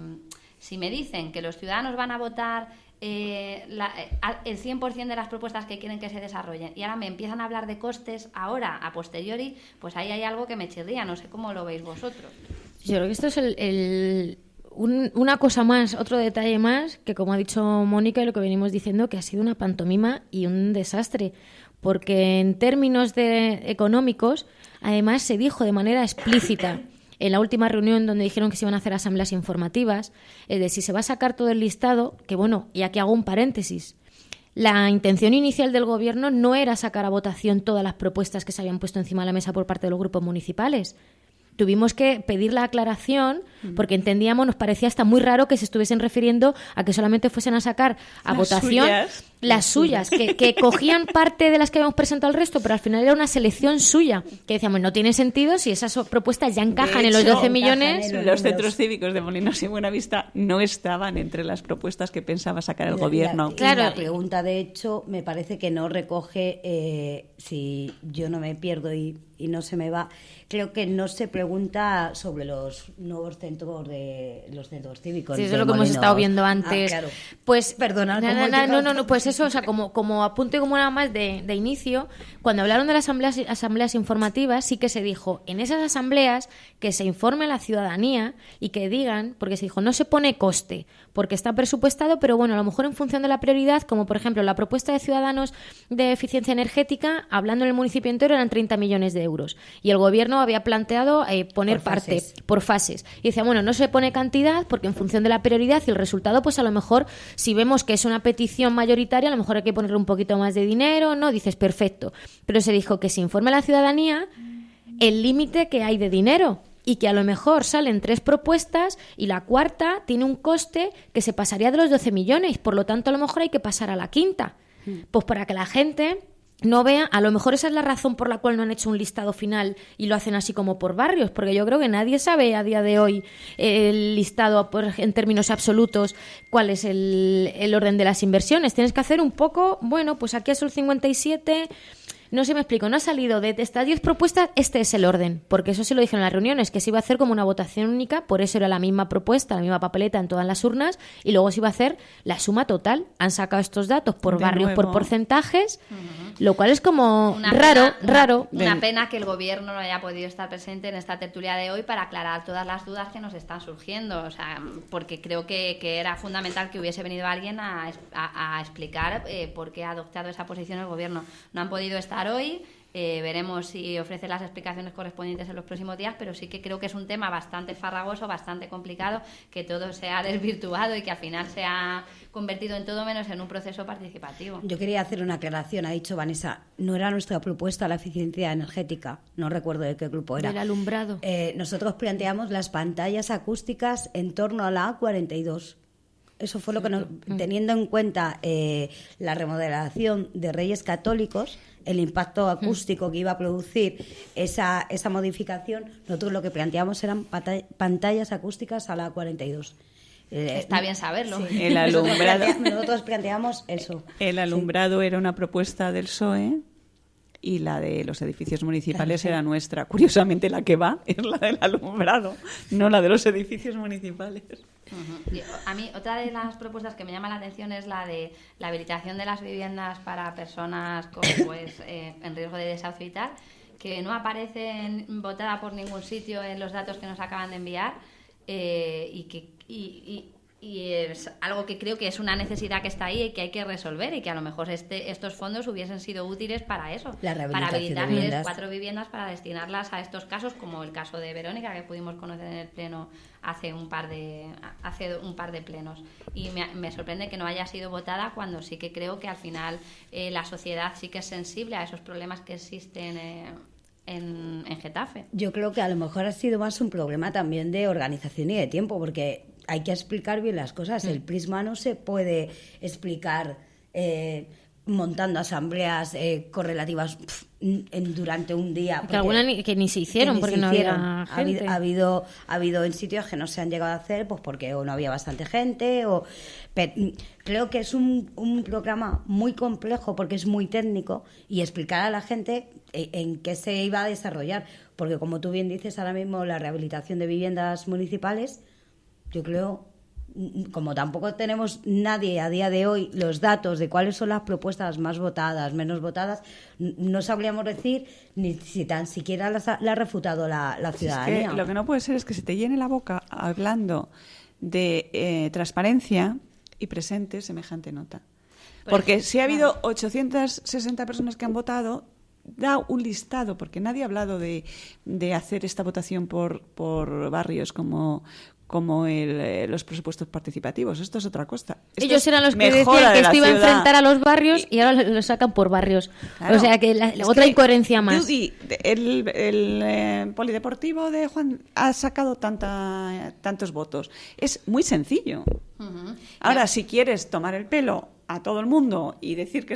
si me dicen que los ciudadanos van a votar el 100% de las propuestas que quieren que se desarrollen y ahora me empiezan a hablar de costes ahora, a posteriori, pues ahí hay algo que me chirría. No sé cómo lo veis vosotros. Yo creo que esto es una cosa más, otro detalle más, que como ha dicho Mónica y lo que venimos diciendo, que ha sido una pantomima y un desastre, porque en términos económicos, además se dijo de manera explícita en la última reunión, donde dijeron que se iban a hacer asambleas informativas, es decir, se va a sacar todo el listado, que bueno, y aquí hago un paréntesis. La intención inicial del Gobierno no era sacar a votación todas las propuestas que se habían puesto encima de la mesa por parte de los grupos municipales. Tuvimos que pedir la aclaración porque entendíamos, nos parecía hasta muy raro que se estuviesen refiriendo a que solamente fuesen a sacar a votación las suyas, que cogían parte de las que habíamos presentado al resto, pero al final era una selección suya, que decíamos, no tiene sentido si esas propuestas ya encajan en los 12 millones. Los centros cívicos de Molinos y Buenavista no estaban entre las propuestas que pensaba sacar el gobierno. Claro. La pregunta, de hecho, me parece que no recoge, si yo no me pierdo y no se me va, creo que no se pregunta sobre los nuevos centros cívicos. Sí, eso es lo que hemos estado viendo antes. Claro. Pues perdona, no, pues eso, o sea, como apunte como nada más de inicio, cuando hablaron de las asambleas informativas, sí que se dijo en esas asambleas que se informe a la ciudadanía y que digan, porque se dijo, no se pone coste, porque está presupuestado, pero bueno, a lo mejor en función de la prioridad, como por ejemplo la propuesta de Ciudadanos de eficiencia energética, hablando en el municipio entero, eran 30 millones de euros. Y el gobierno había planteado poner parte por fases. Y decía, bueno, no se pone cantidad porque en función de la prioridad y el resultado, pues a lo mejor si vemos que es una petición mayoritaria, a lo mejor hay que ponerle un poquito más de dinero, ¿no? Dices, perfecto. Pero se dijo que se informe a la ciudadanía el límite que hay de dinero y que a lo mejor salen 3 propuestas y la cuarta tiene un coste que se pasaría de los 12 millones. Por lo tanto, a lo mejor hay que pasar a la quinta. Pues para que la gente no vea, a lo mejor esa es la razón por la cual no han hecho un listado final y lo hacen así como por barrios, porque yo creo que nadie sabe a día de hoy el listado en términos absolutos cuál es el orden de las inversiones. Tienes que hacer un poco, bueno, pues aquí es el 57... No sé, me explico, no ha salido de estas 10 propuestas, este es el orden, porque eso sí lo dije en las reuniones, que se iba a hacer como una votación única, por eso era la misma propuesta, la misma papeleta en todas las urnas, y luego se iba a hacer la suma total. Han sacado estos datos por barrios, por porcentajes, lo cual es como raro. Una pena que el gobierno no haya podido estar presente en esta tertulia de hoy para aclarar todas las dudas que nos están surgiendo, o sea, porque creo que era fundamental que hubiese venido alguien a explicar por qué ha adoptado esa posición el gobierno. No han podido estar hoy, veremos si ofrece las explicaciones correspondientes en los próximos días, pero sí que creo que es un tema bastante farragoso, bastante complicado, que todo se ha desvirtuado y que al final se ha convertido en todo menos en un proceso participativo. Yo quería hacer una aclaración. Ha dicho Vanessa, no era nuestra propuesta la eficiencia energética, no recuerdo de qué grupo era. El alumbrado. Nosotros planteamos las pantallas acústicas en torno a la A42. Eso fue lo que teniendo en cuenta la remodelación de Reyes Católicos, el impacto acústico que iba a producir esa modificación, nosotros lo que planteamos eran pantallas acústicas a la 42. Está bien saberlo. Sí. El alumbrado. Nosotros planteamos eso. El alumbrado era una propuesta del PSOE y la de los edificios municipales era nuestra. Curiosamente, la que va es la del alumbrado, no la de los edificios municipales. A mí, otra de las propuestas que me llama la atención es la de la habilitación de las viviendas para personas en riesgo de desahucio y tal, que no aparece votada por ningún sitio en los datos que nos acaban de enviar, y es algo que creo que es una necesidad que está ahí y que hay que resolver, y que a lo mejor estos fondos hubiesen sido útiles para eso, para habilitarles 4 viviendas para destinarlas a estos casos, como el caso de Verónica, que pudimos conocer en el pleno hace un par de plenos, y me sorprende que no haya sido votada, cuando sí que creo que al final la sociedad sí que es sensible a esos problemas que existen en Getafe. Yo creo que a lo mejor ha sido más un problema también de organización y de tiempo, porque hay que explicar bien las cosas. El Prisma no se puede explicar montando asambleas correlativas durante un día. Que algunas que ni se hicieron, porque no había gente. Ha habido en sitios que no se han llegado a hacer, pues porque o no había bastante gente, creo que es un programa muy complejo porque es muy técnico, y explicar a la gente en qué se iba a desarrollar, porque como tú bien dices, ahora mismo la rehabilitación de viviendas municipales, yo creo, como tampoco tenemos nadie a día de hoy los datos de cuáles son las propuestas más votadas, menos votadas, no sabríamos decir ni si tan siquiera las ha refutado la ciudadanía. Es que lo que no puede ser es que se te llene la boca hablando de transparencia y presente semejante nota. Porque si ha habido 860 personas que han votado, da un listado, porque nadie ha hablado de hacer esta votación por barrios como los presupuestos participativos. Esto es otra cosa. Ellos eran los que decían que esto iba a enfrentar a los barrios y ahora lo sacan por barrios. Claro, o sea que la otra incoherencia más. Judy, el polideportivo de Juan ha sacado tantos votos. Es muy sencillo. Ahora, si quieres tomar el pelo a todo el mundo y decir que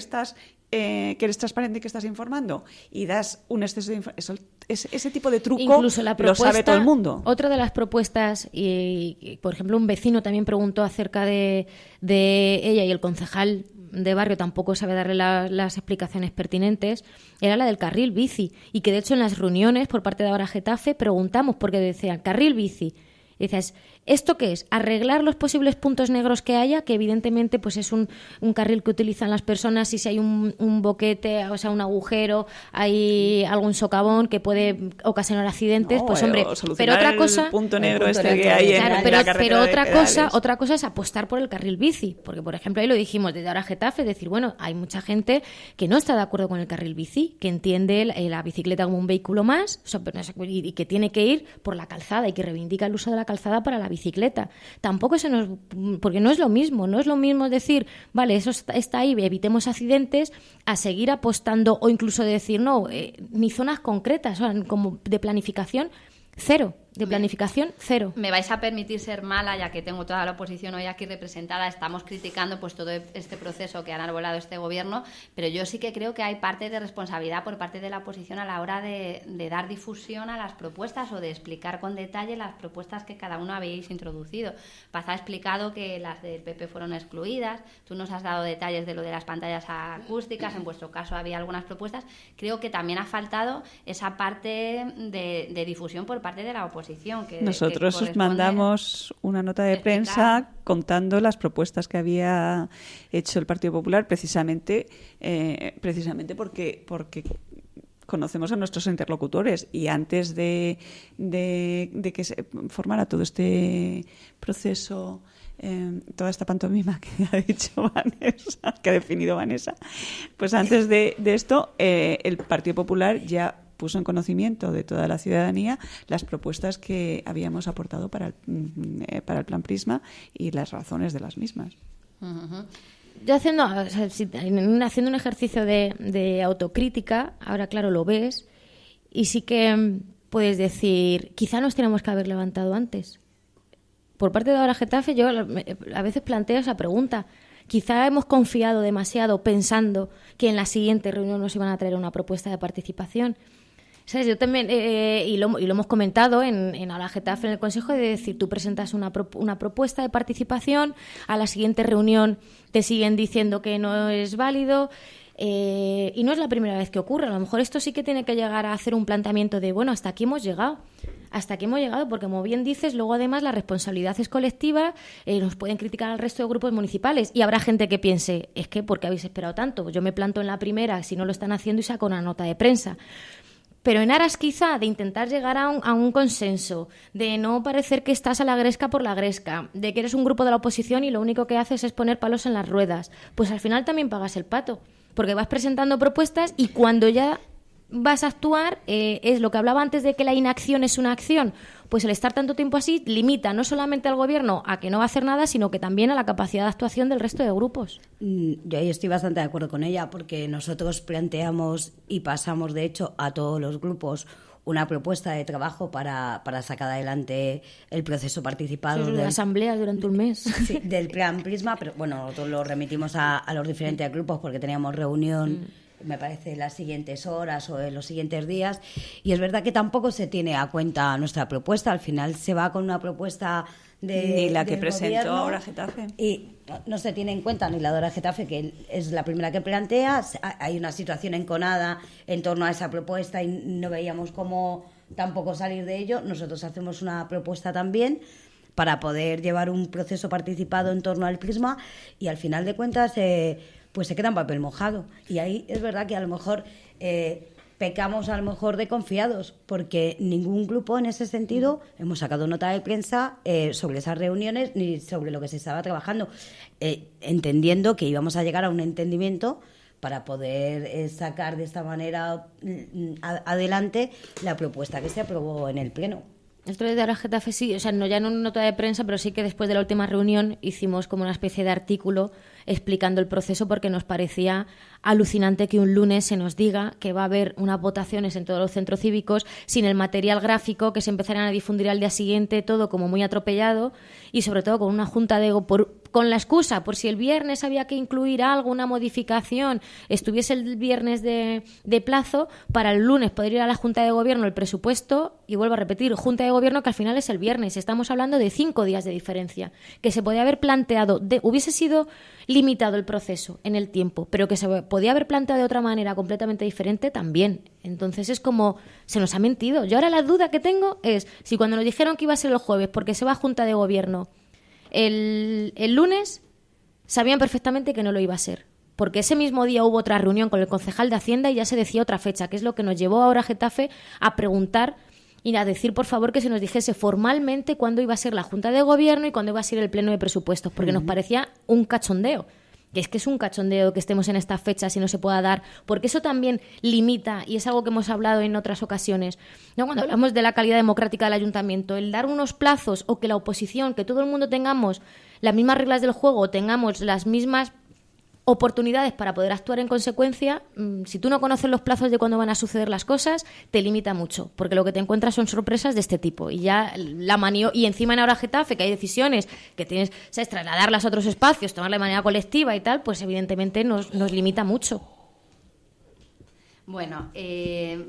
eres transparente y que estás informando y das un exceso de información, ese tipo de truco incluso la propuesta, lo sabe todo el mundo. Otra de las propuestas, y por ejemplo un vecino también preguntó acerca de ella, y el concejal de barrio tampoco sabe darle las explicaciones pertinentes, era la del carril bici, y que de hecho en las reuniones por parte de Ahora Getafe preguntamos, porque decían carril bici. Y dices, ¿esto qué es? Arreglar los posibles puntos negros que haya, que evidentemente pues es un carril que utilizan las personas, y si hay un boquete, o sea, un agujero, hay algún socavón que puede ocasionar accidentes, pues hombre, pero otra cosa, el punto negro que hay en la carretera, pero otra cosa es apostar por el carril bici, porque por ejemplo ahí lo dijimos desde Ahora Getafe, decir, bueno, hay mucha gente que no está de acuerdo con el carril bici, que entiende la bicicleta como un vehículo más, o sea, y que tiene que ir por la calzada y que reivindica el uso de la calzada para la bicicleta. Tampoco porque no es lo mismo decir, vale, eso está ahí, evitemos accidentes, a seguir apostando o incluso decir, no, ni zonas concretas, o sea, como de planificación cero. Me vais a permitir ser mala, ya que tengo toda la oposición hoy aquí representada. Estamos criticando pues todo este proceso que han arbolado este gobierno, pero yo sí que creo que hay parte de responsabilidad por parte de la oposición a la hora de dar difusión a las propuestas o de explicar con detalle las propuestas que cada uno habéis introducido. Paz ha explicado que las del PP fueron excluidas, tú nos has dado detalles de lo de las pantallas acústicas, en vuestro caso había algunas propuestas. Creo que también ha faltado esa parte de difusión por parte de la oposición. Nosotros os mandamos una nota de prensa contando las propuestas que había hecho el Partido Popular, precisamente porque conocemos a nuestros interlocutores, y antes de que se formara todo este proceso, toda esta pantomima que ha dicho Vanessa, que ha definido Vanessa, pues antes de esto el Partido Popular ya puso en conocimiento de toda la ciudadanía las propuestas que habíamos aportado para el Plan Prisma y las razones de las mismas. Uh-huh. Yo haciendo un ejercicio de autocrítica, ahora claro lo ves, y sí que puedes decir, quizá nos tenemos que haber levantado antes. Por parte de Ahora Getafe yo a veces planteo esa pregunta. Quizá hemos confiado demasiado pensando que en la siguiente reunión nos iban a traer una propuesta de participación. ¿Sabes? Yo también, y lo hemos comentado en Ahora Getafe, en el Consejo, de decir, tú presentas una propuesta de participación, a la siguiente reunión te siguen diciendo que no es válido, y no es la primera vez que ocurre. A lo mejor esto sí que tiene que llegar a hacer un planteamiento de, bueno, hasta aquí hemos llegado, porque como bien dices, luego además la responsabilidad es colectiva, nos pueden criticar al resto de grupos municipales, y habrá gente que piense, es que ¿por qué habéis esperado tanto? Yo me planto en la primera, si no lo están haciendo, y saco una nota de prensa. Pero en aras quizá de intentar llegar a un consenso, de no parecer que estás a la gresca por la gresca, de que eres un grupo de la oposición y lo único que haces es poner palos en las ruedas, pues al final también pagas el pato, porque vas presentando propuestas y cuando ya vas a actuar, es lo que hablaba antes de que la inacción es una acción, pues el estar tanto tiempo así limita no solamente al gobierno a que no va a hacer nada, sino que también a la capacidad de actuación del resto de grupos. Yo ahí estoy bastante de acuerdo con ella, porque nosotros planteamos y pasamos, de hecho, a todos los grupos una propuesta de trabajo para sacar adelante el proceso participado. Sí, de asambleas durante un mes. Sí, del Plan Prisma, pero bueno, nosotros lo remitimos a los diferentes grupos porque teníamos reunión, me parece, las siguientes horas o en los siguientes días, y es verdad que tampoco se tiene a cuenta nuestra propuesta. Al final se va con una propuesta ni la que presentó gobierno, Ahora Getafe, y no se tiene en cuenta ni la de Ahora Getafe, que es la primera que plantea. Hay una situación enconada en torno a esa propuesta y no veíamos cómo tampoco salir de ello. Nosotros hacemos una propuesta también para poder llevar un proceso participado en torno al Prisma, y al final de cuentas pues se queda en papel mojado. Y ahí es verdad que a lo mejor pecamos a lo mejor de confiados, porque ningún grupo en ese sentido hemos sacado nota de prensa sobre esas reuniones ni sobre lo que se estaba trabajando, entendiendo que íbamos a llegar a un entendimiento para poder sacar de esta manera adelante la propuesta que se aprobó en el Pleno. Nosotros de ahora Getafe sí, o sea, no ya en una nota de prensa, pero sí que después de la última reunión hicimos como una especie de artículo explicando el proceso, porque nos parecía alucinante que un lunes se nos diga que va a haber unas votaciones en todos los centros cívicos sin el material gráfico, que se empezarán a difundir al día siguiente, todo como muy atropellado y sobre todo con una junta de ego con la excusa, por si el viernes había que incluir algo, una modificación, estuviese el viernes de plazo, para el lunes poder ir a la Junta de Gobierno el presupuesto, y vuelvo a repetir, Junta de Gobierno que al final es el viernes, estamos hablando de 5 días de diferencia, que se podía haber planteado, hubiese sido limitado el proceso en el tiempo, pero que se podía haber planteado de otra manera completamente diferente también. Entonces es como, se nos ha mentido. Yo ahora la duda que tengo es, si cuando nos dijeron que iba a ser el jueves porque se va a Junta de Gobierno, el lunes sabían perfectamente que no lo iba a ser, porque ese mismo día hubo otra reunión con el concejal de Hacienda y ya se decía otra fecha, que es lo que nos llevó ahora a Getafe a preguntar y a decir, por favor, que se nos dijese formalmente cuándo iba a ser la Junta de Gobierno y cuándo iba a ser el Pleno de Presupuestos, porque nos parecía un cachondeo. Que es un cachondeo que estemos en estas fechas y no se pueda dar, porque eso también limita, y es algo que hemos hablado en otras ocasiones, ¿no? Cuando hablamos de la calidad democrática del ayuntamiento, el dar unos plazos o que la oposición, que todo el mundo tengamos las mismas reglas del juego, tengamos las mismas oportunidades para poder actuar en consecuencia, si tú no conoces los plazos de cuándo van a suceder las cosas, te limita mucho, porque lo que te encuentras son sorpresas de este tipo. Y ya y encima en ahora Getafe, que hay decisiones que tienes, ¿sabes?, trasladarlas a otros espacios, tomarlas de manera colectiva y tal, pues evidentemente nos limita mucho. Bueno,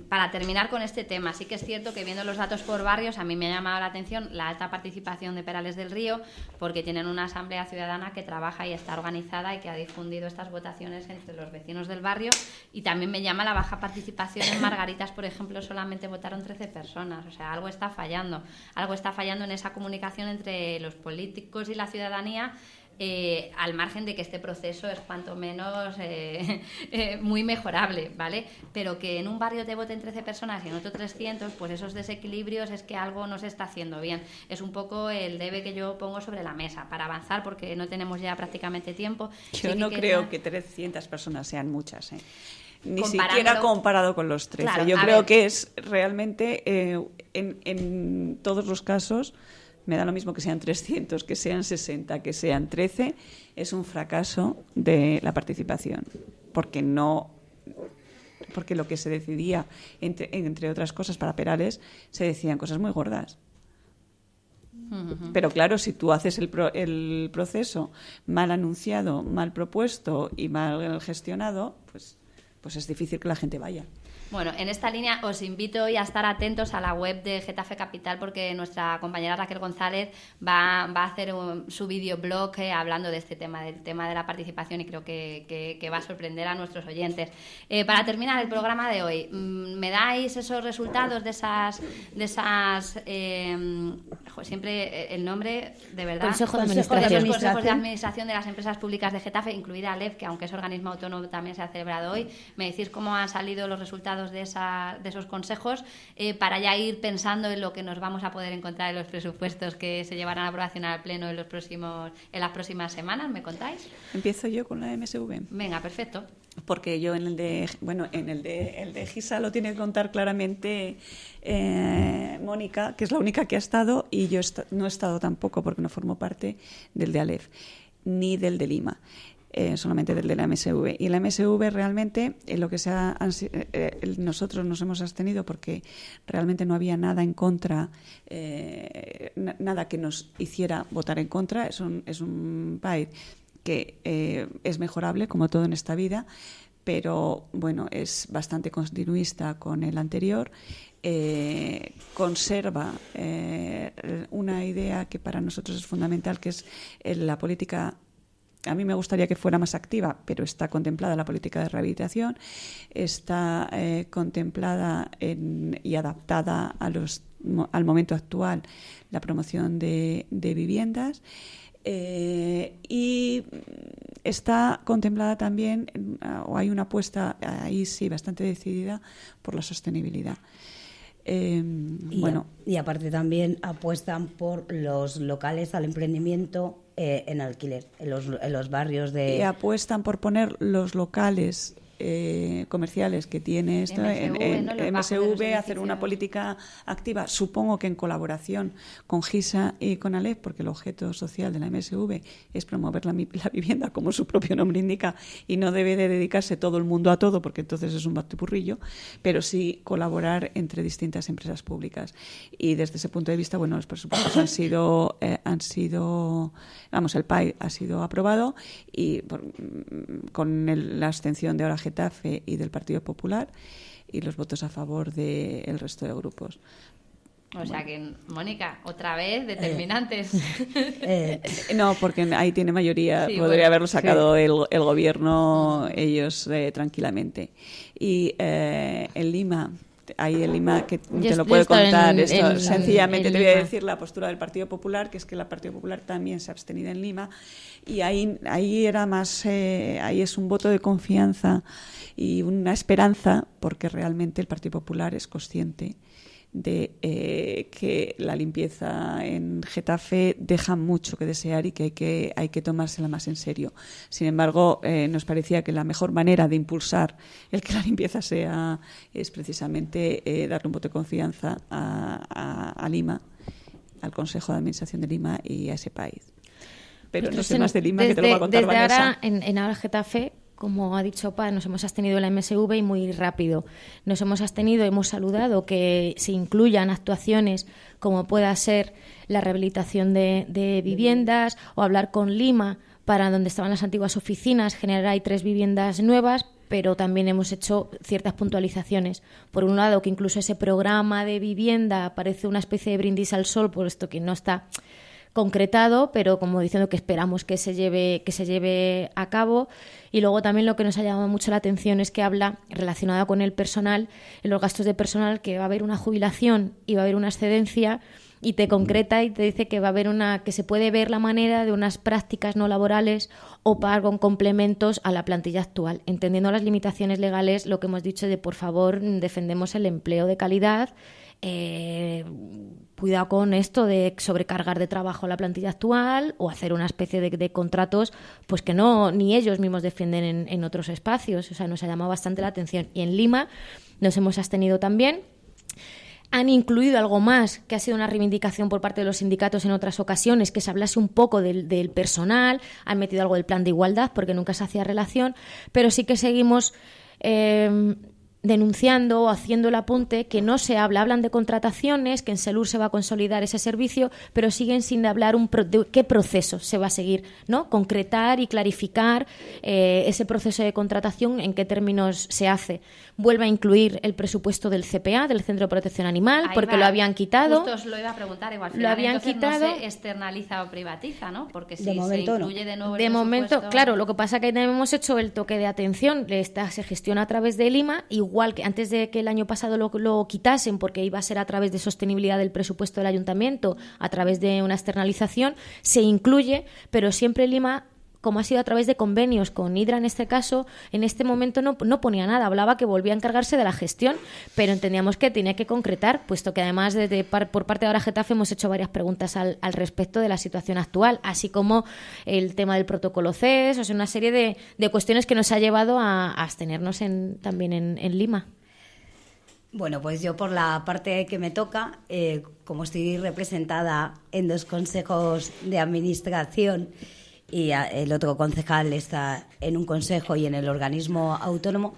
para terminar con este tema, sí que es cierto que viendo los datos por barrios, a mí me ha llamado la atención la alta participación de Perales del Río, porque tienen una asamblea ciudadana que trabaja y está organizada y que ha difundido estas votaciones entre los vecinos del barrio, y también me llama la baja participación en Margaritas, por ejemplo, solamente votaron 13 personas, o sea, algo está fallando en esa comunicación entre los políticos y la ciudadanía. Al margen de que este proceso es cuanto menos muy mejorable, ¿vale? Pero que en un barrio te voten 13 personas y en otro 300, pues esos desequilibrios es que algo no se está haciendo bien. Es un poco el debe que yo pongo sobre la mesa para avanzar, porque no tenemos ya prácticamente tiempo. Yo no creo que 300 personas sean muchas, ni siquiera comparado con los 13. Claro, yo creo que es realmente, en todos los casos, me da lo mismo que sean 300, que sean 60, que sean 13, es un fracaso de la participación, porque lo que se decidía, entre otras cosas, para Perales, se decían cosas muy gordas. Pero claro, si tú haces el proceso mal anunciado, mal propuesto y mal gestionado, pues es difícil que la gente vaya. Bueno, en esta línea os invito hoy a estar atentos a la web de Getafe Capital, porque nuestra compañera Raquel González va a hacer su videoblog hablando de este tema, del tema de la participación, y creo que va a sorprender a nuestros oyentes. Para terminar el programa de hoy, ¿me dais esos resultados de esas siempre el nombre, de verdad? Consejo de Administración. Los consejos de administración de las empresas públicas de Getafe, incluida ALEF, que aunque es organismo autónomo también se ha celebrado hoy. ¿Me decís cómo han salido los resultados de esos consejos, para ya ir pensando en lo que nos vamos a poder encontrar en los presupuestos que se llevarán a aprobación al Pleno en las próximas semanas? ¿Me contáis? Empiezo yo con la MSV. Venga, perfecto. Porque yo en el de GISA lo tiene que contar claramente Mónica, que es la única que ha estado, y yo no he estado tampoco, porque no formo parte del de ALEF ni del de Lima. Solamente del de la MSV. Y la MSV realmente, lo que nosotros nos hemos abstenido porque realmente no había nada en contra, nada que nos hiciera votar en contra. Es un país que es mejorable, como todo en esta vida, pero bueno, es bastante continuista con el anterior. Conserva una idea que para nosotros es fundamental, que es la política. A mí me gustaría que fuera más activa, pero está contemplada la política de rehabilitación, está contemplada y adaptada al momento actual la promoción de viviendas, y está contemplada también, o hay una apuesta ahí sí bastante decidida por la sostenibilidad. Y aparte también apuestan por los locales al emprendimiento en alquiler, en los barrios de... Y apuestan por poner los locales comerciales que tiene esto en MSV, hacer una política activa, supongo que en colaboración con GISA y con ALEF, porque el objeto social de la MSV es promover la vivienda, como su propio nombre indica, y no debe de dedicarse todo el mundo a todo, porque entonces es un batiburrillo, pero sí colaborar entre distintas empresas públicas. Y desde ese punto de vista, bueno, los presupuestos han sido el PAI ha sido aprobado y con la abstención de ahora Getafe y del Partido Popular y los votos a favor del resto de grupos. O sea que, Mónica, otra vez, determinantes. No, porque ahí tiene mayoría, sí, podría haberlo sacado el gobierno ellos tranquilamente. Y en Lima... Ahí el Lima que te lo puede contar esto. Sencillamente te voy a decir la postura del Partido Popular, que es que el Partido Popular también se ha abstenido en Lima, y ahí era más ahí es un voto de confianza y una esperanza, porque realmente el Partido Popular es consciente de que la limpieza en Getafe deja mucho que desear y que hay que tomársela más en serio. Sin embargo, nos parecía que la mejor manera de impulsar el que la limpieza es precisamente darle un voto de confianza a Lima, al Consejo de Administración de Lima y a ese país. Pero no sé más de Lima, que te lo va a contar desde Vanessa. Ahora, en ahora Getafe, como ha dicho Pa, nos hemos abstenido en la MSV y muy rápido. Nos hemos abstenido, hemos saludado que se incluyan actuaciones como pueda ser la rehabilitación de viviendas o hablar con Lima para donde estaban las antiguas oficinas, generar ahí 3 viviendas nuevas, pero también hemos hecho ciertas puntualizaciones. Por un lado, que incluso ese programa de vivienda parece una especie de brindis al sol, puesto que no está concretado, pero como diciendo que esperamos que se lleve a cabo. Y luego también lo que nos ha llamado mucho la atención es que habla, relacionado con el personal, en los gastos de personal, que va a haber una jubilación y va a haber una excedencia, y te concreta y te dice que va a haber que se puede ver la manera de unas prácticas no laborales o pagar con complementos a la plantilla actual, entendiendo las limitaciones legales, lo que hemos dicho de por favor defendemos el empleo de calidad. Cuidado con esto de sobrecargar de trabajo a la plantilla actual o hacer una especie de contratos pues que ni ellos mismos defienden en otros espacios. O sea, nos ha llamado bastante la atención. Y en Lima nos hemos abstenido también. Han incluido algo más, que ha sido una reivindicación por parte de los sindicatos en otras ocasiones, que se hablase un poco del personal. Han metido algo del plan de igualdad, porque nunca se hacía relación, pero sí que seguimos denunciando o haciendo el apunte que no se hablan de contrataciones, que en Selur se va a consolidar ese servicio, pero siguen sin hablar de qué proceso se va a seguir, ¿no? Concretar y clarificar ese proceso de contratación, en qué términos se hace. Vuelve a incluir el presupuesto del CPA, del Centro de Protección Animal, porque lo habían quitado. Justo os lo iba a preguntar, igual. Lo habían quitado. No se externaliza o privatiza, ¿no? Porque si de momento, se incluye de nuevo el de momento, presupuesto... claro, lo que pasa es que también hemos hecho el toque de atención. Se gestiona a través de Lima, igual que antes de que el año pasado lo quitasen, porque iba a ser a través de sostenibilidad del presupuesto del ayuntamiento, a través de una externalización, se incluye, pero siempre Lima, como ha sido a través de convenios con Hidra en este caso, en este momento no ponía nada, hablaba que volvía a encargarse de la gestión, pero entendíamos que tenía que concretar, puesto que además por parte de Ahora Getafe hemos hecho varias preguntas al respecto de la situación actual, así como el tema del protocolo CES, o sea, una serie de cuestiones que nos ha llevado a abstenernos también en Lima. Bueno, pues yo por la parte que me toca, como estoy representada en 2 consejos de administración y el otro concejal está en un consejo y en el organismo autónomo,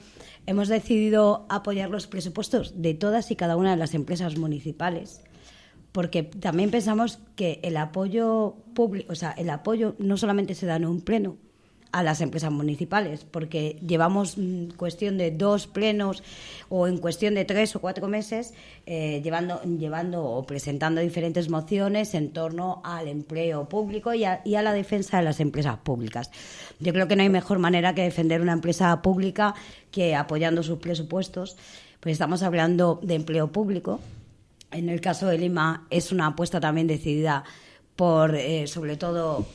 hemos decidido apoyar los presupuestos de todas y cada una de las empresas municipales, porque también pensamos que el apoyo público, o sea, el apoyo no solamente se da en un pleno a las empresas municipales, porque llevamos cuestión de 2 plenos o en cuestión de 3 o 4 meses llevando o presentando diferentes mociones en torno al empleo público y a la defensa de las empresas públicas. Yo creo que no hay mejor manera que defender una empresa pública que apoyando sus presupuestos. Pues estamos hablando de empleo público. En el caso de Lima es una apuesta también decidida por, sobre todo,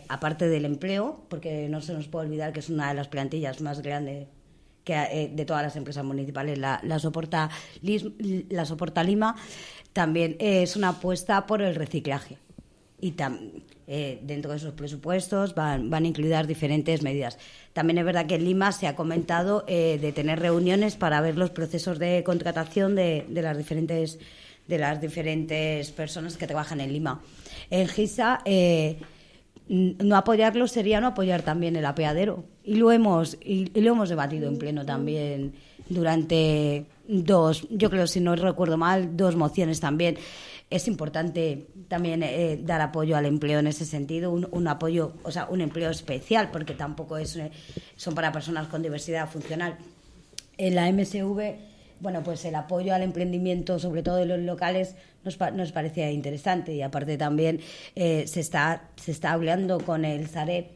aparte del empleo, porque no se nos puede olvidar que es una de las plantillas más grandes de todas las empresas municipales, la soporta Lima, también es una apuesta por el reciclaje. dentro de esos presupuestos van incluidas diferentes medidas. También es verdad que en Lima se ha comentado de tener reuniones para ver los procesos de contratación de las diferentes personas que trabajan en Lima. En Gisa, no apoyarlo sería no apoyar también el apeadero. Y lo hemos debatido en pleno también durante yo creo, si no recuerdo mal, 2 mociones también. Es importante también dar apoyo al empleo en ese sentido, un apoyo, o sea, un empleo especial, porque tampoco son para personas con diversidad funcional. En la MSV, bueno, pues el apoyo al emprendimiento, sobre todo de los locales, nos parecía interesante, y aparte también se está hablando con el Sareb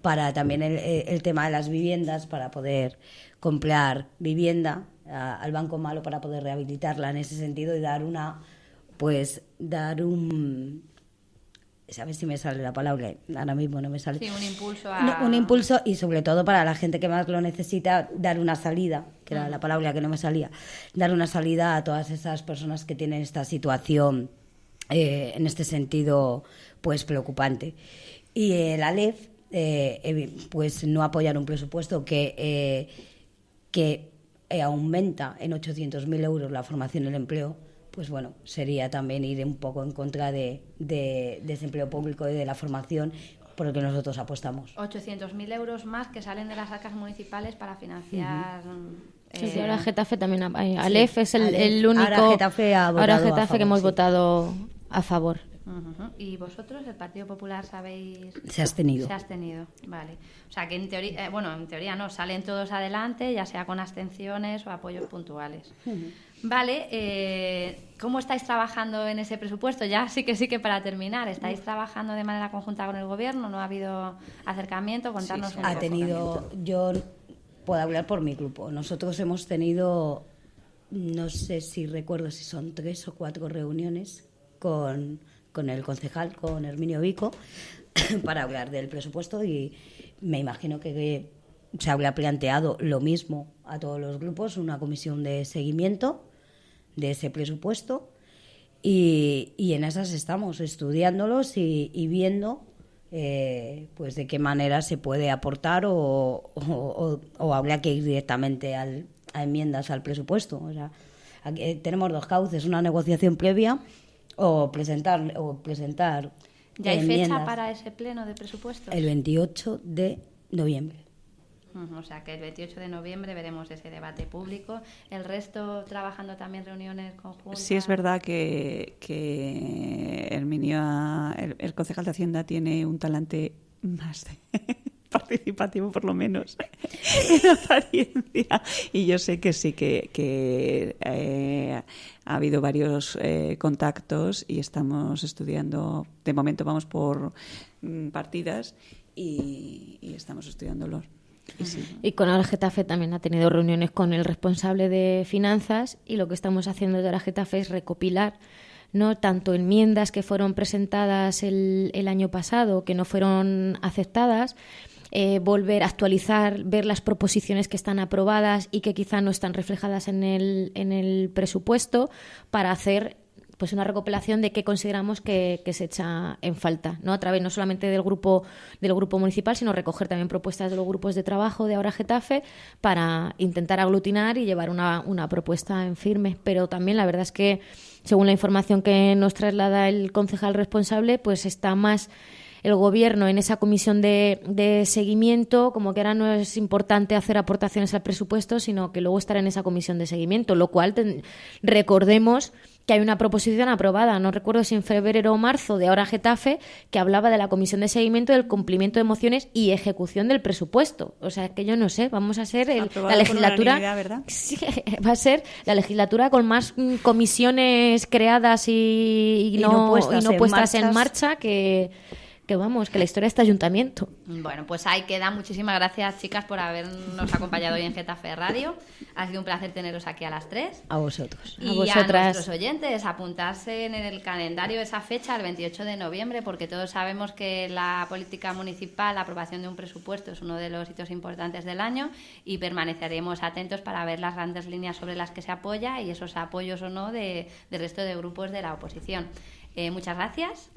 para también el tema de las viviendas, para poder comprar vivienda al Banco Malo para poder rehabilitarla en ese sentido y dar ¿sabes si me sale la palabra? Ahora mismo no me sale. Sí, un impulso un impulso, y sobre todo para la gente que más lo necesita, dar una salida, que era la palabra que no me salía, dar una salida a todas esas personas que tienen esta situación en este sentido pues preocupante. Y la LEF pues no apoyar un presupuesto que aumenta en 800.000 euros la formación y el empleo, pues bueno, sería también ir un poco en contra de ese empleo público y de la formación por el que nosotros apostamos. 800.000 euros más que salen de las arcas municipales para financiar... Sí, ahora Getafe también, Alef es el único... Ahora Getafe ha votado ahora Getafe a favor, que hemos sí. votado a favor. ¿Y vosotros, el Partido Popular, sabéis...? Se ha abstenido. Se ha abstenido, vale. O sea, que en teoría, en teoría no, salen todos adelante, ya sea con abstenciones o apoyos puntuales. Vale, ¿cómo estáis trabajando en ese presupuesto? Ya sí que para terminar, ¿estáis trabajando de manera conjunta con el Gobierno? ¿No ha habido acercamiento? Contarnos un poco. Yo puedo hablar por mi grupo. Nosotros hemos tenido, no sé si recuerdo si son 3 o 4 reuniones con el concejal, con Herminio Vico, para hablar del presupuesto, y me imagino que se habría planteado lo mismo a todos los grupos, una comisión de seguimiento de ese presupuesto, y en esas estamos estudiándolos y viendo pues de qué manera se puede aportar o habría que ir directamente a enmiendas al presupuesto. O sea, aquí tenemos 2 cauces, una negociación previa o presentar ¿Ya hay enmiendas. fecha para ese pleno de presupuestos? El 28 de noviembre. O sea, que el 28 de noviembre veremos ese debate público. ¿El resto trabajando también reuniones conjuntas? Sí, es verdad que Herminio, el concejal de Hacienda, tiene un talante más participativo, por lo menos, en apariencia. Y yo sé que sí, que ha habido varios contactos y estamos estudiando. De momento vamos por partidas y estamos estudiándolos. Y con ahora Getafe también ha tenido reuniones con el responsable de finanzas, y lo que estamos haciendo desde ahora Getafe es recopilar no tanto enmiendas que fueron presentadas el año pasado, que no fueron aceptadas, volver a actualizar, ver las proposiciones que están aprobadas y que quizá no están reflejadas en el presupuesto, para hacer pues una recopilación de qué consideramos que se echa en falta, ¿no? A través no solamente del grupo municipal, sino recoger también propuestas de los grupos de trabajo de ahora Getafe para intentar aglutinar y llevar una propuesta en firme. Pero también la verdad es que, según la información que nos traslada el concejal responsable, pues está más el Gobierno en esa comisión de seguimiento, como que ahora no es importante hacer aportaciones al presupuesto, sino que luego estar en esa comisión de seguimiento, lo cual recordemos que hay una proposición aprobada, no recuerdo si en febrero o marzo, de ahora Getafe, que hablaba de la comisión de seguimiento del cumplimiento de mociones y ejecución del presupuesto. O sea, que yo no sé, vamos a ser la legislatura, ¿verdad? Sí, va a ser la legislatura con más comisiones creadas y no puestas en marcha que vamos, que la historia de este ayuntamiento. Bueno, pues ahí queda. Muchísimas gracias, chicas, por habernos acompañado hoy en Getafe Radio. Ha sido un placer teneros aquí a las 3. A vosotros. Y a vosotras. A nuestros oyentes, apuntarse en el calendario esa fecha, el 28 de noviembre, porque todos sabemos que la política municipal, la aprobación de un presupuesto, es uno de los hitos importantes del año, y permaneceremos atentos para ver las grandes líneas sobre las que se apoya y esos apoyos o no del resto de grupos de la oposición. Muchas gracias.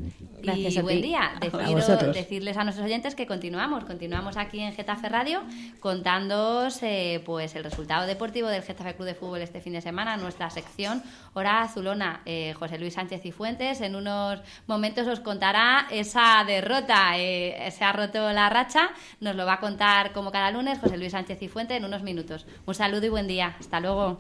Gracias y a buen ti. día. A vosotros. Decirles a nuestros oyentes que continuamos aquí en Getafe Radio contándoos pues el resultado deportivo del Getafe Club de Fútbol este fin de semana, nuestra sección Hora Azulona. José Luis Sánchez y Fuentes en unos momentos os contará esa derrota, se ha roto la racha, nos lo va a contar como cada lunes José Luis Sánchez y Fuentes en unos minutos. Un saludo y buen día, hasta luego.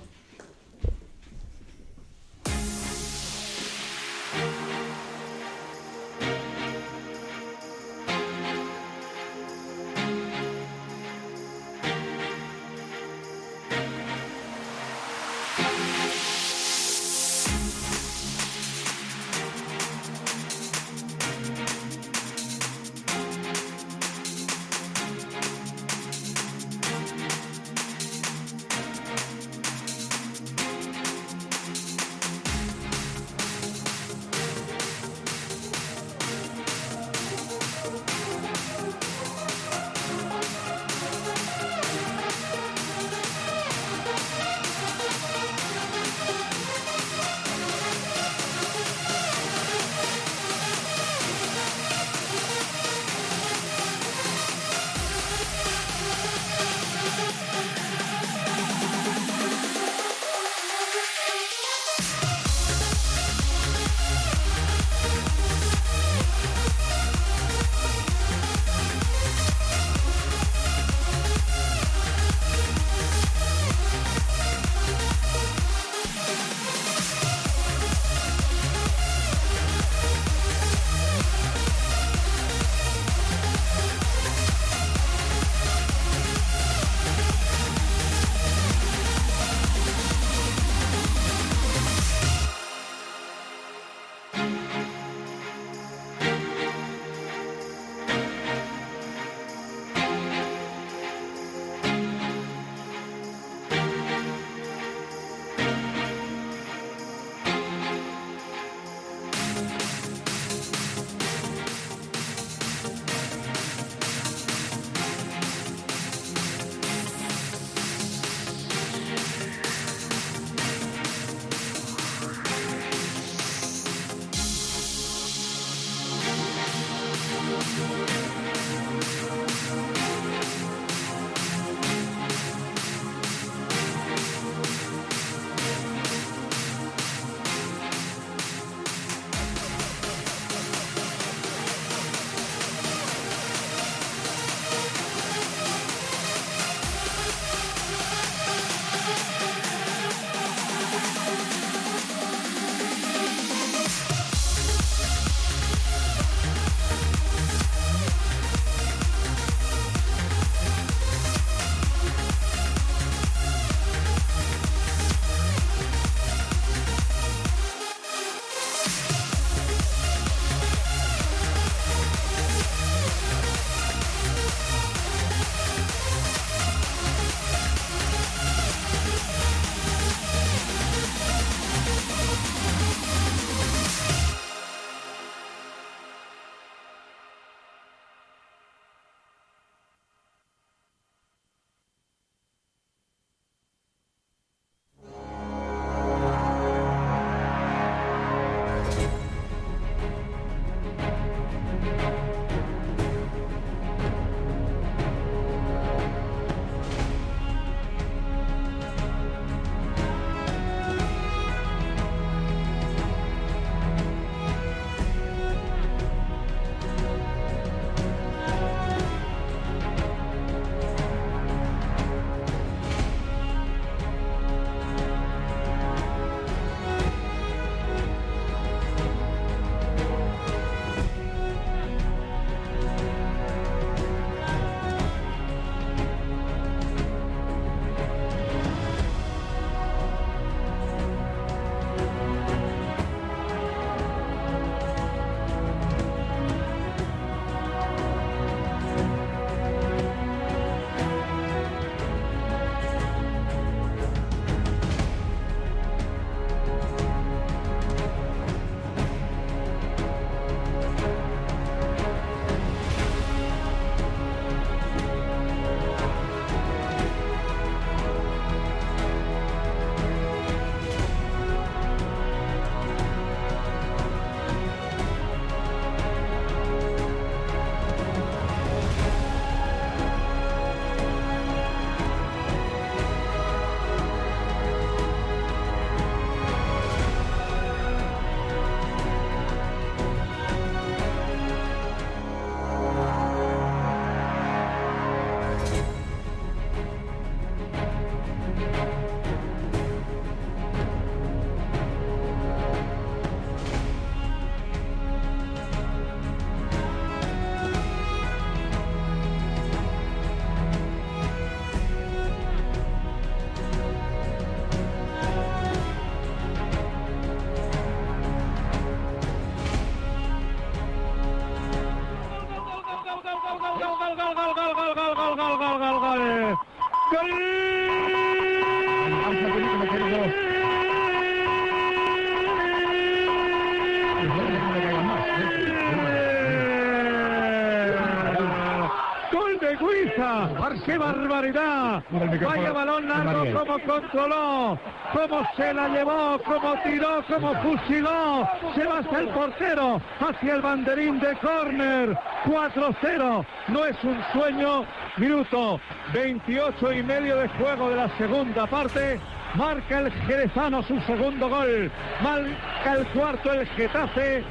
Anguiza. ¡Qué barbaridad! Vaya balón largo, cómo controló, cómo se la llevó, cómo tiró, cómo fusiló. Se va hasta el portero, hacia el banderín de córner. 4-0, no es un sueño. Minuto 28 y medio de juego de la segunda parte. Marca el jerezano su segundo gol. Marca el cuarto el Getafe.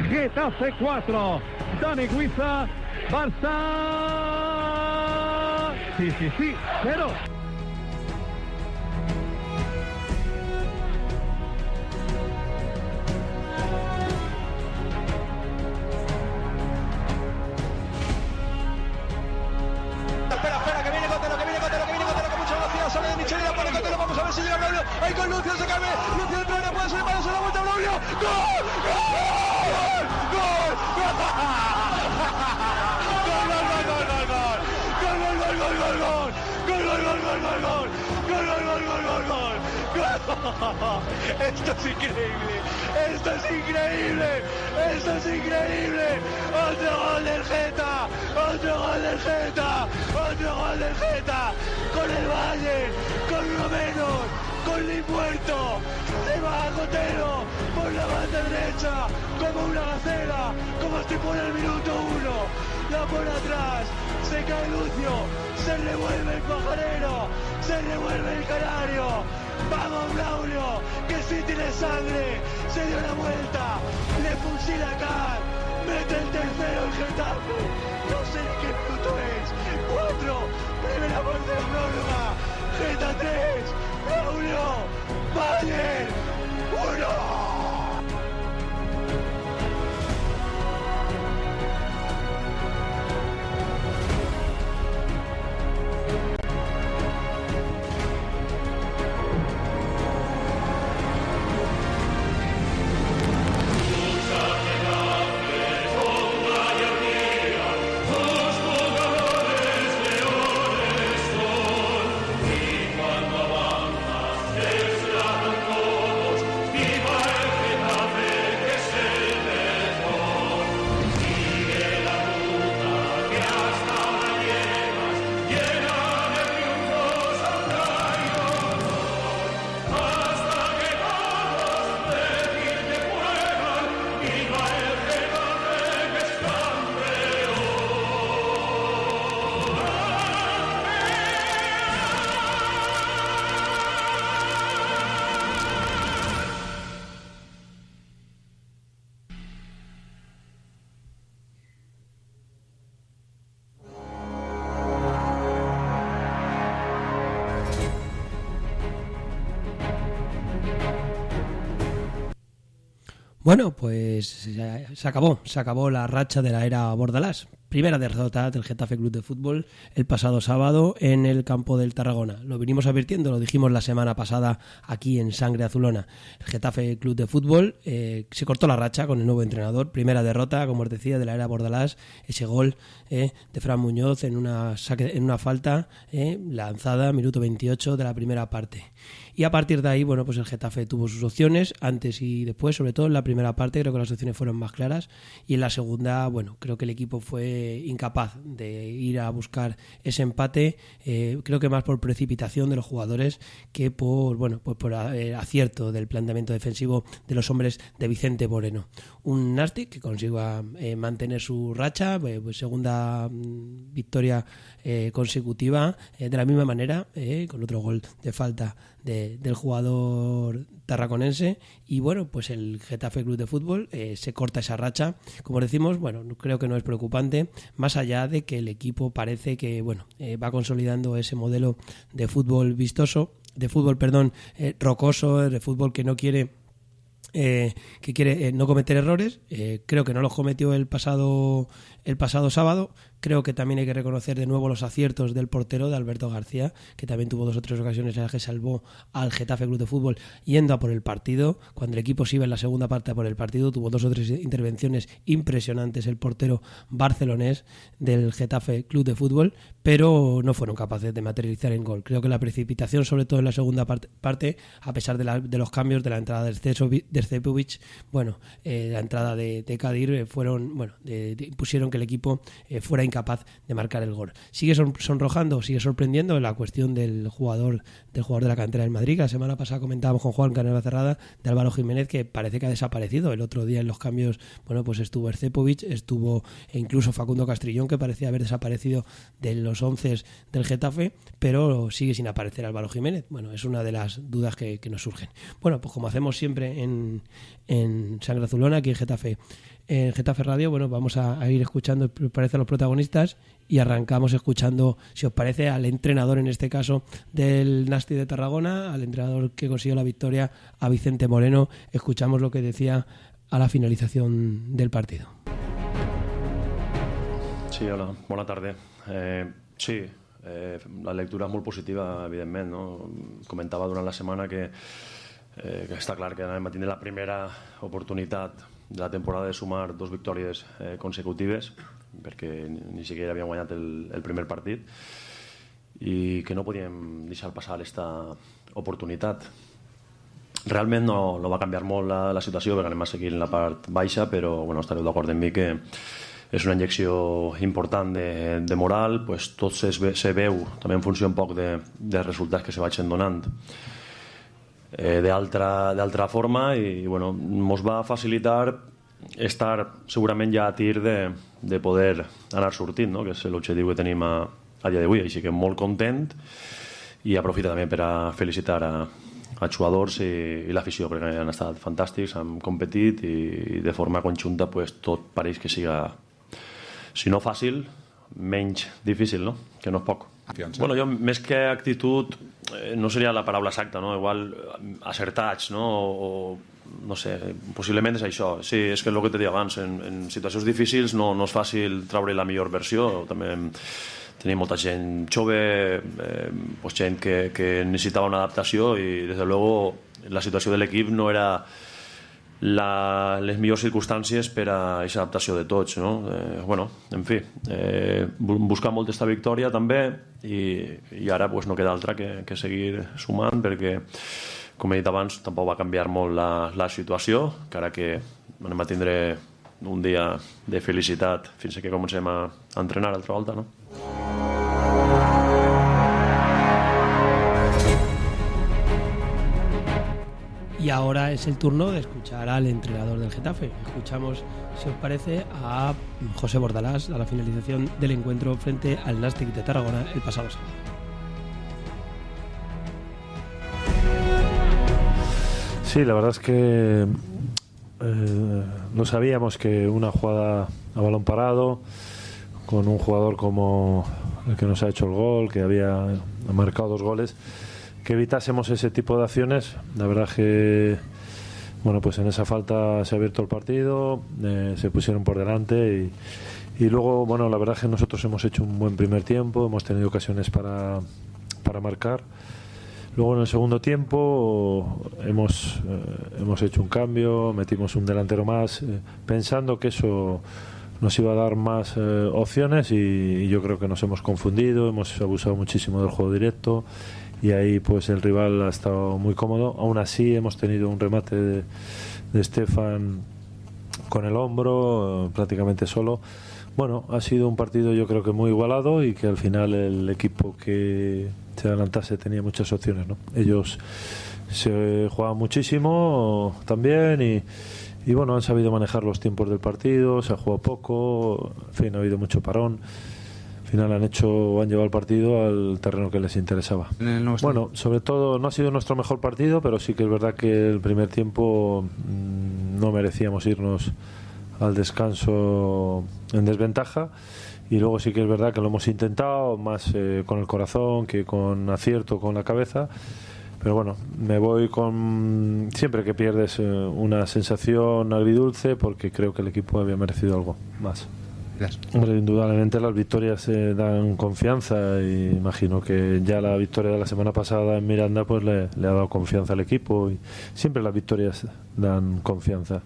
Getafe 4. Dani Guiza. Barça. Sí, 0. Espera, que viene Cotelo, con mucha velocidad, sale de Michel y la pone Cotelo, vamos a ver si llega Braulio, ahí con Lucio, se cabe, Lucio del área, puede ser malo, se la vuelta a Braulio, ¡gol! Esto es increíble. Otro gol del Geta. Con el Bayern, con uno menos, con Limuerto. Se va a Cotelo por la banda derecha, como una gacela, como si fuera el minuto 1. La pone atrás, se cae Lucio, se revuelve el pajarero, se revuelve el canario. Vamos Braulio, que sí tiene sangre, se dio la vuelta, le fusila acá, mete el tercero el Getafe, no sé ni qué minuto es, 4, primera parte de la prórroga, Geta 3, Braulio, Bayern, 1. Bueno, pues se acabó la racha de la era Bordalás. Primera derrota del Getafe Club de Fútbol el pasado sábado en el campo del Tarragona. Lo venimos advirtiendo, lo dijimos la semana pasada aquí en Sangre Azulona. El Getafe Club de Fútbol se cortó la racha con el nuevo entrenador. Primera derrota, como os decía, de la era Bordalás. Ese gol de Fran Muñoz en una falta lanzada, minuto 28 de la primera parte. Y a partir de ahí, bueno, pues el Getafe tuvo sus opciones antes y después, sobre todo en la primera parte creo que las opciones fueron más claras, y en la segunda, bueno, creo que el equipo fue incapaz de ir a buscar ese empate, creo que más por precipitación de los jugadores que por acierto del planteamiento defensivo de los hombres de Vicente Moreno. Un Nastic que consiga mantener su racha, segunda victoria consecutiva, de la misma manera, con otro gol de falta del jugador tarraconense, y bueno, pues el Getafe Club de Fútbol se corta esa racha. Como decimos, bueno, creo que no es preocupante, más allá de que el equipo parece que va consolidando ese modelo de fútbol vistoso, de fútbol, rocoso, de fútbol que no quiere no cometer errores. Creo que no los cometió el pasado sábado. Creo que también hay que reconocer de nuevo los aciertos del portero, de Alberto García, que también tuvo 2 o 3 ocasiones en las que salvó al Getafe Club de Fútbol yendo a por el partido. Cuando el equipo se iba en la segunda parte a por el partido, tuvo 2 o 3 intervenciones impresionantes el portero barcelonés del Getafe Club de Fútbol, pero no fueron capaces de materializar en gol. Creo que la precipitación, sobre todo en la segunda parte, a pesar de los cambios, de la entrada de Stepkovic, la entrada de Kadir, impusieron que el equipo fuera incapaz de marcar el gol. Sigue sonrojando, sigue sorprendiendo la cuestión del jugador de la cantera del Madrid. La semana pasada comentábamos con Juan Canela Cerrada de Álvaro Jiménez, que parece que ha desaparecido. El otro día en los cambios, bueno, pues estuvo Ercepovic, estuvo incluso Facundo Castrillón, que parecía haber desaparecido de los 11 del Getafe, pero sigue sin aparecer Álvaro Jiménez. Bueno, es una de las dudas que nos surgen. Bueno, pues como hacemos siempre en Sangre Azulona, aquí en Getafe Radio, bueno, vamos a ir escuchando, parece, a los protagonistas, y arrancamos escuchando, si os parece, al entrenador, en este caso, del Nasti de Tarragona, al entrenador que consiguió la victoria, a Vicente Moreno. Escuchamos lo que decía a la finalitzación del partido. Sí, hola, bona tarda. Sí, la lectura és molt positiva, evidentment, no? Comentava durant la setmana que està clar que anem a tindre la primera oportunitat de la temporada de sumar 2 victòries consecutives, perquè ni siquiera havíem guanyat el primer partit, i que no podíem deixar passar aquesta oportunitat. Realment no va canviar molt la situació, perquè anem a seguir en la part baixa, però bueno, estareu d'acord amb mi que és una injecció important de moral, pues tot se veu també en funció un poc de resultats que se vagin donant d'altra forma, i bueno, ens va facilitar estar segurament ja a tir de poder anar sortint, no? Que és l'objectiu que tenim a dia d'avui. Així que molt content, i aprofito també per a felicitar als jugadors i l'afició, perquè han estat fantàstics, han competit, i de forma conjunta pues, tot pareix que siga, si no fàcil, menys difícil, no? Que no és poc. Bueno, jo, més que actitud, no seria la paraula exacta, no? Igual acertats, no? O no sé, possiblement és això. Sí, és que és el que t'he dit abans, en situacions difícils no és fàcil treure la millor versió. També tenim molta gent jove, gent que necessitava una adaptació, i des de luego la situació de l'equip no era les millors circumstàncies per a aquesta adaptació de tots, no? Bueno, en fi, buscar molt esta victòria també, i ara pues, no queda altra que seguir sumant, perquè, com he dit abans, tampoc va canviar molt la situació, encara que anem a tindre un dia de felicitat fins que comencem a entrenar altra volta, no? Y ahora es el turno de escuchar al entrenador del Getafe. Escuchamos, si os parece, a José Bordalás a la finalización del encuentro frente al Nàstic de Tarragona el pasado sábado. Sí, la verdad es que no sabíamos que una jugada a balón parado, con un jugador como el que nos ha hecho el gol, que había marcado 2 goles, que evitásemos ese tipo de acciones. La verdad que bueno, pues en esa falta se ha abierto el partido, se pusieron por delante, y luego, bueno, la verdad que nosotros hemos hecho un buen primer tiempo, hemos tenido ocasiones para marcar. Luego en el segundo tiempo hemos hecho un cambio, metimos un delantero más, pensando que eso nos iba a dar más opciones, y yo creo que nos hemos confundido, hemos abusado muchísimo del juego directo, y ahí pues el rival ha estado muy cómodo. Aún así hemos tenido un remate de Stefan con el hombro, prácticamente solo. Bueno, ha sido un partido yo creo que muy igualado, y que al final el equipo que se adelantase tenía muchas opciones, ¿no? Ellos se jugaban muchísimo también, y bueno, han sabido manejar los tiempos del partido, se ha jugado poco, en fin, ha habido mucho parón. Al final han llevado el partido al terreno que les interesaba. Bueno, sobre todo no ha sido nuestro mejor partido, pero sí que es verdad que el primer tiempo no merecíamos irnos al descanso en desventaja, y luego sí que es verdad que lo hemos intentado más con el corazón que con acierto con la cabeza, pero bueno, me voy con, siempre que pierdes, una sensación agridulce, porque creo que el equipo había merecido algo más. Hombre, indudablemente las victorias dan confianza, y imagino que ya la victoria de la semana pasada en Miranda pues le ha dado confianza al equipo, y siempre las victorias dan confianza.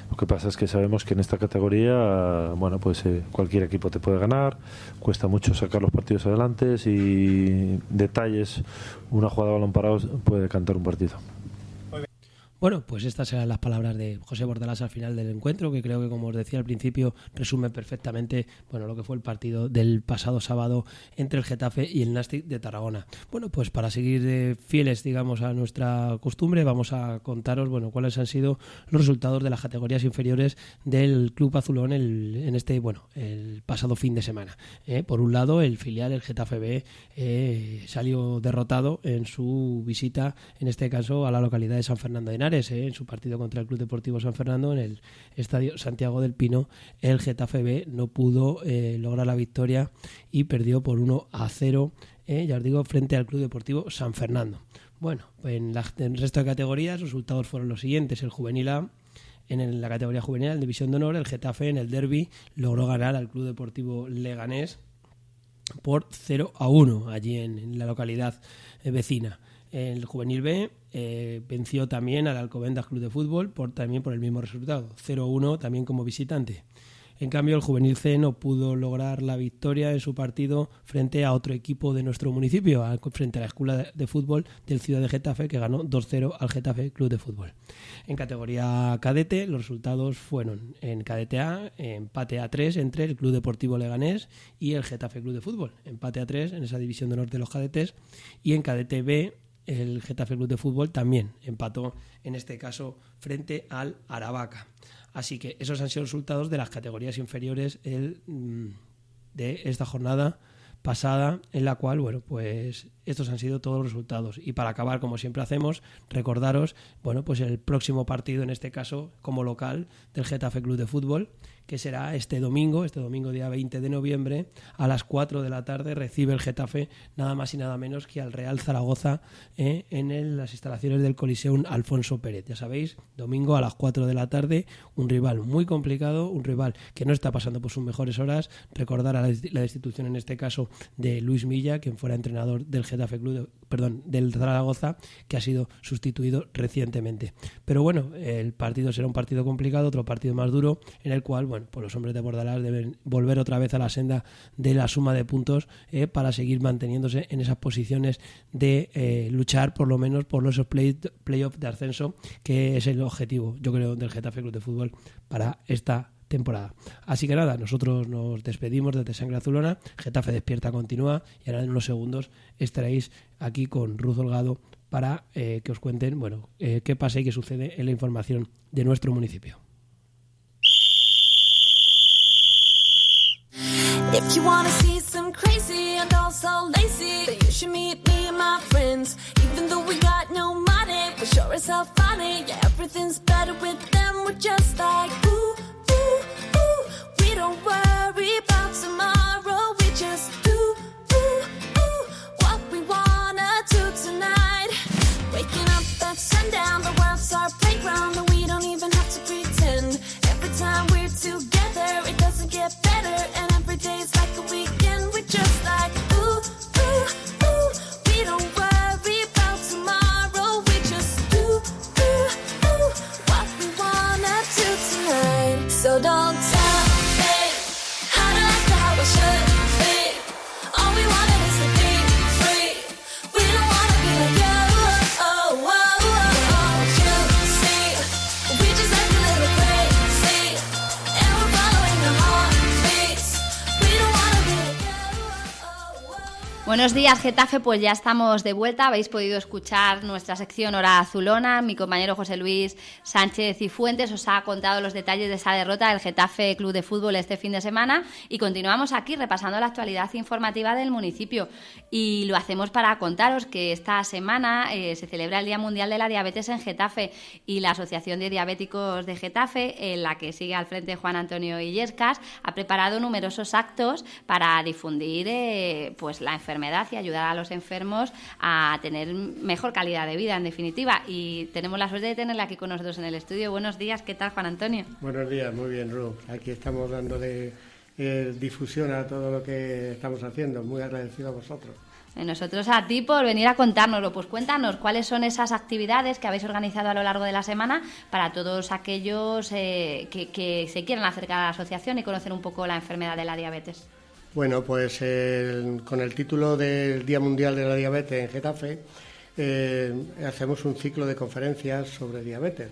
Lo que pasa es que sabemos que en esta categoría, bueno, pues cualquier equipo te puede ganar, cuesta mucho sacar los partidos adelante, y detalles, una jugada de balón parado puede cantar un partido. Bueno, pues estas eran las palabras de José Bordalás al final del encuentro, que creo que, como os decía al principio, resumen perfectamente lo que fue el partido del pasado sábado entre el Getafe y el Nàstic de Tarragona. Bueno, pues para seguir fieles, digamos, a nuestra costumbre, vamos a contaros cuáles han sido los resultados de las categorías inferiores del Club Azulón el pasado fin de semana. Por un lado, el filial, el Getafe B, salió derrotado en su visita, en este caso, a la localidad de San Fernando de Henares. En su partido contra el Club Deportivo San Fernando en el Estadio Santiago del Pino, el Getafe B no pudo lograr la victoria y perdió por 1-0, ya os digo, frente al Club Deportivo San Fernando. Bueno, en el resto de categorías los resultados fueron los siguientes. El Juvenil A, en la categoría juvenil, en División de Honor, el Getafe en el derbi logró ganar al Club Deportivo Leganés por 0-1 allí en la localidad vecina. El Juvenil B venció también al Alcobendas Club de Fútbol también por el mismo resultado, 0-1 también como visitante. En cambio, el Juvenil C no pudo lograr la victoria en su partido frente a otro equipo de nuestro municipio, frente a la Escuela de Fútbol del Ciudad de Getafe, que ganó 2-0 al Getafe Club de Fútbol. En categoría cadete, los resultados fueron: en cadete A, empate a 3 entre el Club Deportivo Leganés y el Getafe Club de Fútbol, empate a 3 en esa división de honor de los cadetes. Y en cadete B, el Getafe Club de Fútbol también empató, en este caso, frente al Aravaca. Así que esos han sido los resultados de las categorías inferiores de esta jornada pasada, en la cual, pues estos han sido todos los resultados. Y para acabar, como siempre hacemos, recordaros, pues el próximo partido, en este caso, como local, del Getafe Club de Fútbol, que será este domingo día 20 de noviembre, a las 4 de la tarde, recibe el Getafe nada más y nada menos que al Real Zaragoza en las instalaciones del Coliseum Alfonso Pérez. Ya sabéis, domingo a las 4 de la tarde, un rival muy complicado, un rival que no está pasando por sus mejores horas. Recordar a la destitución, en este caso, de Luis Milla, quien fuera entrenador del del Zaragoza, que ha sido sustituido recientemente. Pero el partido será un partido complicado, otro partido más duro, en el cual pues los hombres de Bordalás deben volver otra vez a la senda de la suma de puntos para seguir manteniéndose en esas posiciones de luchar por lo menos por los playoffs de ascenso, que es el objetivo, yo creo, del Getafe Club de Fútbol para esta temporada. Así que nada, nosotros nos despedimos desde Sangre Azulona. Getafe Despierta continúa y ahora en unos segundos estaréis aquí con Ruth Holgado para que os cuenten qué pasa y qué sucede en la información de nuestro municipio. If you wanna see some crazy and also lazy, then you should meet me and my friends. Even though we got no money, we're sure as hell funny. Yeah, everything's better with them. We're just like ooh, ooh, ooh. We don't worry about tomorrow. We just do ooh, ooh, what we wanna do tonight. Waking up at sundown, the world's our playground, and we don't even have to pretend. Every time we're together, it doesn't get better, and every day's like a weekend. We're just like ooh, ooh, ooh. We don't worry about tomorrow. We just do ooh, ooh, what we wanna do tonight. So don't tell me how to act or how it should be. All we wanted is to be free. We don't wanna be like you. Oh, oh, oh, you see, we just act a little crazy, and we're following the heartbeats. We don't wanna be like you. Buenos días, Getafe, pues ya estamos de vuelta. Habéis podido escuchar nuestra sección Hora Azulona. Mi compañero José Luis Sánchez y Fuentes os ha contado los detalles de esa derrota del Getafe Club de Fútbol este fin de semana y continuamos aquí repasando la actualidad informativa del municipio. Y lo hacemos para contaros que esta semana se celebra el Día Mundial de la Diabetes en Getafe y la Asociación de Diabéticos de Getafe, en la que sigue al frente Juan Antonio Illescas, ha preparado numerosos actos para difundir pues la enfermedad y ayudar a los enfermos a tener mejor calidad de vida, en definitiva. Y tenemos la suerte de tenerla aquí con nosotros en el estudio. Buenos días, ¿qué tal, Juan Antonio? Buenos días, muy bien, Ru. Aquí estamos dándole difusión a todo lo que estamos haciendo. Muy agradecido a vosotros. Nosotros a ti por venir a contárnoslo. Pues cuéntanos cuáles son esas actividades que habéis organizado a lo largo de la semana para todos aquellos que se quieran acercar a la asociación y conocer un poco la enfermedad de la diabetes. Bueno, pues con el título del Día Mundial de la Diabetes en Getafe, hacemos un ciclo de conferencias sobre diabetes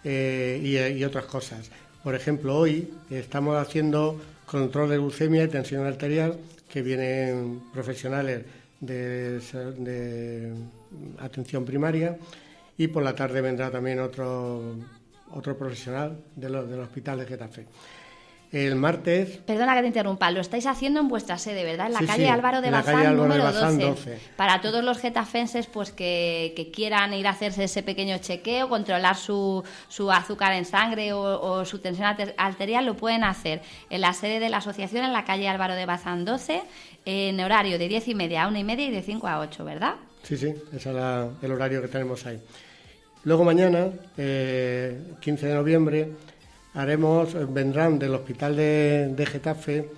y otras cosas. Por ejemplo, hoy estamos haciendo control de glucemia y tensión arterial, que vienen profesionales de atención primaria, y por la tarde vendrá también otro profesional del Hospital de Getafe. El martes... Perdona que te interrumpa, lo estáis haciendo en vuestra sede, ¿verdad? En la Sí, calle sí, Álvaro de en la Bazán, calle Álvaro de número Bazán 12. Para todos los getafenses pues que quieran ir a hacerse ese pequeño chequeo, controlar su azúcar en sangre o su tensión arterial, lo pueden hacer en la sede de la asociación en la calle Álvaro de Bazán 12, en horario de 10:30 a 1:30 y de 5 a 8, ¿verdad? Sí, ese es el horario que tenemos ahí. Luego mañana, 15 de noviembre, vendrán del Hospital de Getafe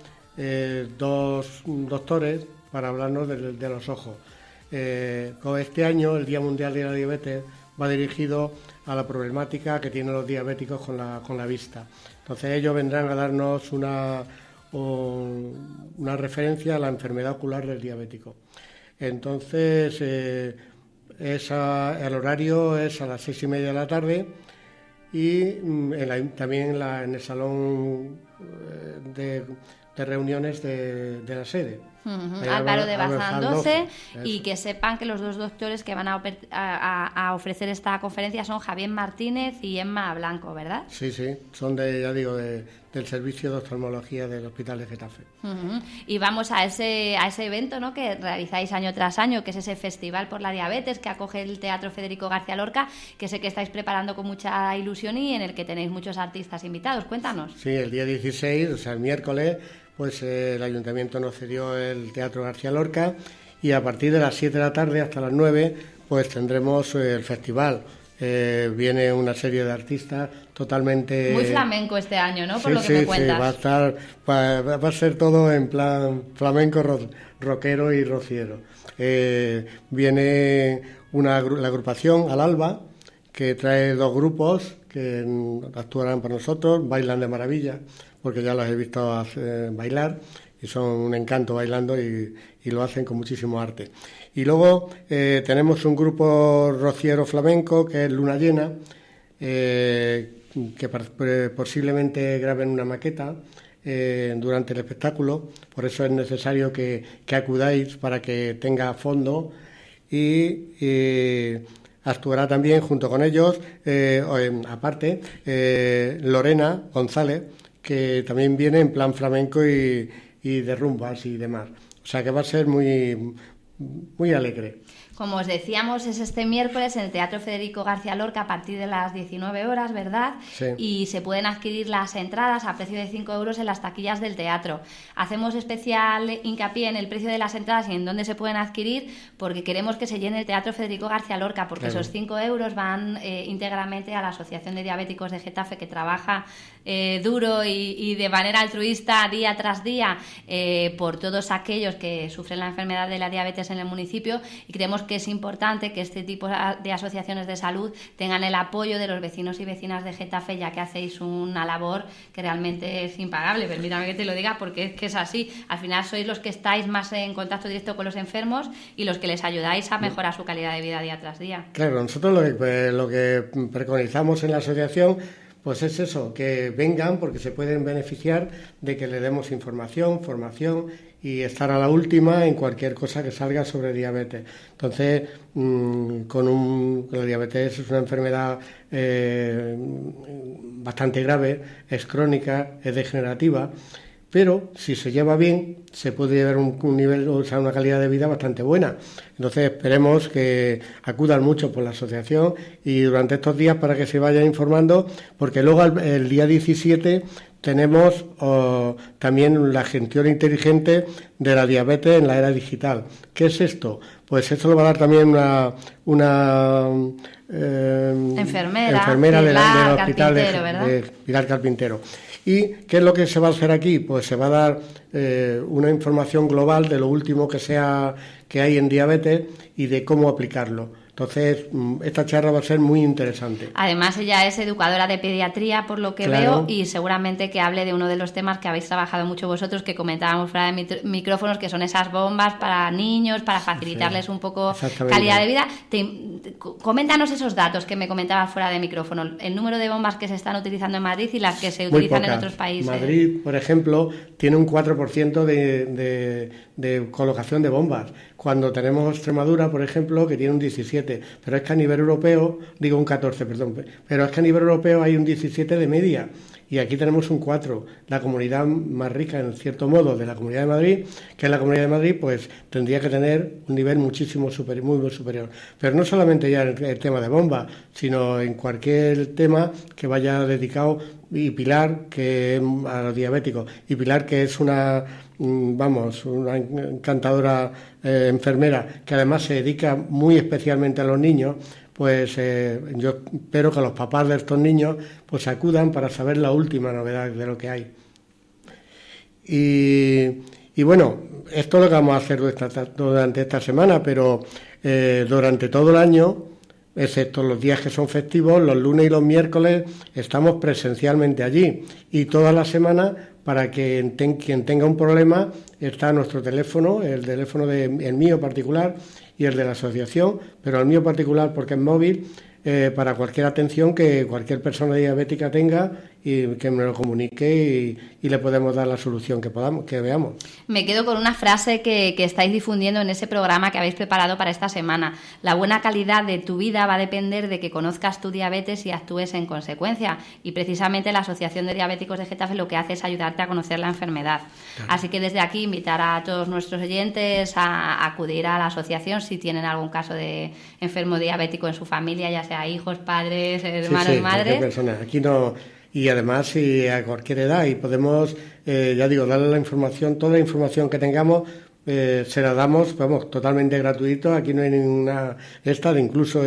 dos doctores para hablarnos de los ojos. Este año, el Día Mundial de la Diabetes, va dirigido a la problemática que tienen los diabéticos con la vista. Entonces ellos vendrán a darnos una referencia a la enfermedad ocular del diabético. Entonces, el horario es a las 6:30 de la tarde y también en el salón de reuniones de la sede. Álvaro de Bazán 12, y que sepan que los dos doctores que van a ofrecer esta conferencia son Javier Martínez y Emma Blanco, ¿verdad? Sí, son del servicio de oftalmología del Hospital de Getafe. Y vamos a ese evento, ¿no?, que realizáis año tras año, que es ese Festival por la Diabetes que acoge el Teatro Federico García Lorca, que sé que estáis preparando con mucha ilusión y en el que tenéis muchos artistas invitados. Cuéntanos. Sí, el día 16, o sea, el miércoles, pues el Ayuntamiento nos cedió el Teatro García Lorca, y a partir de las 7 de la tarde hasta las 9 pues tendremos el festival. Viene una serie de artistas totalmente... Muy flamenco este año, ¿no? Por lo que me cuentas. Sí, va a ser todo en plan flamenco, rockero y rociero. Viene la agrupación Al Alba, que trae dos grupos que actuarán para nosotros, bailan de maravilla, porque ya los he visto bailar y son un encanto bailando y lo hacen con muchísimo arte. Y luego tenemos un grupo rociero flamenco que es Luna Llena, que posiblemente graben una maqueta durante el espectáculo, por eso es necesario que acudáis para que tenga fondo, y actuará también junto con ellos, aparte, Lorena González, que también viene en plan flamenco y de rumbas y demás. O sea que va a ser muy, muy alegre. Como os decíamos, es este miércoles en el Teatro Federico García Lorca a partir de las 19 horas, ¿verdad? Sí. Y se pueden adquirir las entradas a precio de 5 euros en las taquillas del teatro. Hacemos especial hincapié en el precio de las entradas y en dónde se pueden adquirir, porque queremos que se llene el Teatro Federico García Lorca, porque esos 5 euros van íntegramente a la Asociación de Diabéticos de Getafe, que trabaja duro y de manera altruista día tras día por todos aquellos que sufren la enfermedad de la diabetes en el municipio, y creemos que es importante que este tipo de asociaciones de salud tengan el apoyo de los vecinos y vecinas de Getafe, ya que hacéis una labor que realmente es impagable. Permítame que te lo diga, porque es que es así. Al final sois los que estáis más en contacto directo con los enfermos y los que les ayudáis a mejorar su calidad de vida día tras día. Claro, nosotros lo que preconizamos en la asociación pues es eso, que vengan porque se pueden beneficiar de que le demos información, formación y estar a la última en cualquier cosa que salga sobre diabetes. Entonces, la diabetes es una enfermedad bastante grave, es crónica, es degenerativa, pero si se lleva bien se puede llevar un nivel, o sea, una calidad de vida bastante buena. Entonces esperemos que acudan mucho por la asociación y durante estos días para que se vayan informando, porque luego el día 17 tenemos también la gestión inteligente de la diabetes en la era digital. ¿Qué es esto? Pues esto lo va a dar también una enfermera del hospital de Pilar Carpintero. ¿Y qué es lo que se va a hacer aquí? Pues se va a dar una información global de lo último que hay en diabetes y de cómo aplicarlo. Entonces, esta charla va a ser muy interesante. Además, ella es educadora de pediatría, por lo que veo, y seguramente que hable de uno de los temas que habéis trabajado mucho vosotros, que comentábamos fuera de micrófonos, que son esas bombas para niños, para facilitarles un poco calidad de vida. Coméntanos esos datos que me comentabas fuera de micrófono, el número de bombas que se están utilizando en Madrid y las que se utilizan en otros países. Madrid, por ejemplo, tiene un 4% de colocación de bombas, cuando tenemos Extremadura, por ejemplo, que tiene un 17%, pero es que a nivel europeo, digo un 14%, perdón, pero es que a nivel europeo hay un 17% de media, y aquí tenemos un 4%. La comunidad más rica, en cierto modo, de la Comunidad de Madrid, que es la Comunidad de Madrid, pues tendría que tener un nivel muchísimo superior, muy superior. Pero no solamente ya en el tema de bombas, sino en cualquier tema que vaya dedicado, y Pilar, que es a los diabéticos, y Pilar, que es una encantadora enfermera, que además se dedica muy especialmente a los niños, pues yo espero que los papás de estos niños pues acudan para saber la última novedad de lo que hay. Y bueno, esto es lo que vamos a hacer durante esta semana, pero durante todo el año, excepto los días que son festivos, los lunes y los miércoles estamos presencialmente allí, y toda la semana, para que quien tenga un problema, está nuestro teléfono, el teléfono el mío particular y el de la asociación, pero el mío particular porque es móvil, para cualquier atención que cualquier persona diabética tenga, y que me lo comunique y le podemos dar la solución que veamos. Me quedo con una frase que estáis difundiendo en ese programa que habéis preparado para esta semana. La buena calidad de tu vida va a depender de que conozcas tu diabetes y actúes en consecuencia. Y precisamente la Asociación de Diabéticos de Getafe lo que hace es ayudarte a conocer la enfermedad. Claro. Así que desde aquí invitar a todos nuestros oyentes a acudir a la asociación si tienen algún caso de enfermo diabético en su familia, ya sea hijos, padres, hermanos, madres. Persona. Aquí no. Y además, si a cualquier edad, y podemos, ya digo, darle la información, toda la información que tengamos, se la damos, totalmente gratuito. Aquí no hay ninguna incluso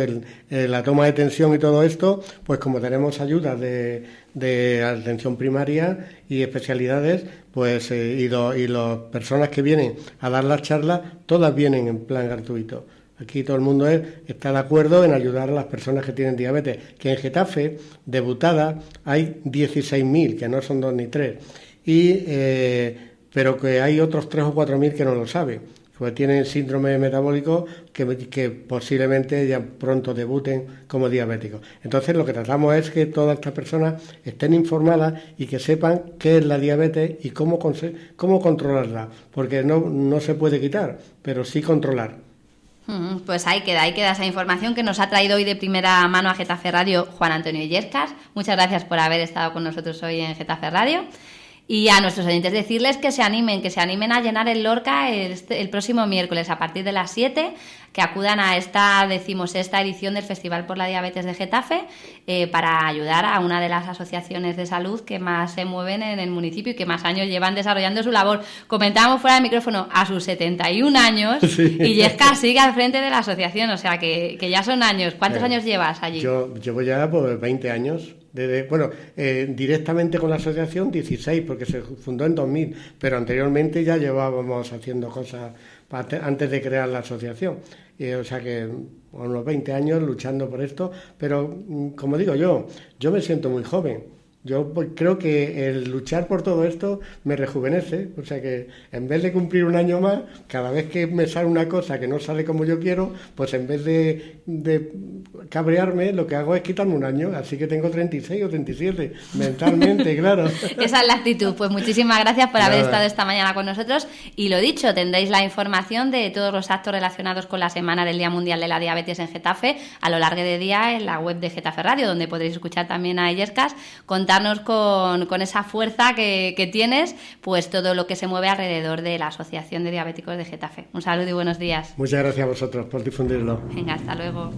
la toma de tensión y todo esto, pues como tenemos ayudas de atención primaria y especialidades, pues y las personas que vienen a dar las charlas, todas vienen en plan gratuito. Aquí todo el mundo está de acuerdo en ayudar a las personas que tienen diabetes, que en Getafe, debutada, hay 16.000, que no son 2 ni 3, pero que hay otros 3 o 4.000 que no lo saben, pues tienen síndrome metabólico que posiblemente ya pronto debuten como diabéticos. Entonces lo que tratamos es que todas estas personas estén informadas y que sepan qué es la diabetes y cómo controlarla, porque no se puede quitar, pero sí controlar. Pues ahí queda esa información que nos ha traído hoy de primera mano a Getafe Radio Juan Antonio Illescas. Muchas gracias por haber estado con nosotros hoy en Getafe Radio. Y a nuestros oyentes decirles que se animen a llenar el Lorca el próximo miércoles a partir de las 7, que acudan a esta 16ª edición del Festival por la Diabetes de Getafe, para ayudar a una de las asociaciones de salud que más se mueven en el municipio y que más años llevan desarrollando su labor. Comentábamos fuera del micrófono, a sus 71 años, sí. Y Illescas sigue al frente de la asociación, o sea que ya son años. ¿Cuántos años llevas allí? Yo llevo ya 20 años. Directamente con la asociación 16, porque se fundó en 2000, pero anteriormente ya llevábamos haciendo cosas antes de crear la asociación. O sea que unos 20 años luchando por esto, pero como digo yo me siento muy joven. Yo creo que el luchar por todo esto me rejuvenece, o sea que en vez de cumplir un año más, cada vez que me sale una cosa que no sale como yo quiero, pues en vez de cabrearme, lo que hago es quitarme un año, así que tengo 36 o 37, mentalmente, claro. Esa es la actitud. Pues muchísimas gracias por haber estado esta mañana con nosotros, y lo dicho, tendréis la información de todos los actos relacionados con la Semana del Día Mundial de la Diabetes en Getafe a lo largo de día en la web de Getafe Radio, donde podréis escuchar también a Illescas contarnos con esa fuerza que tienes, pues todo lo que se mueve alrededor de la Asociación de Diabéticos de Getafe. Un saludo y buenos días. Muchas gracias a vosotros por difundirlo. Venga, hasta luego.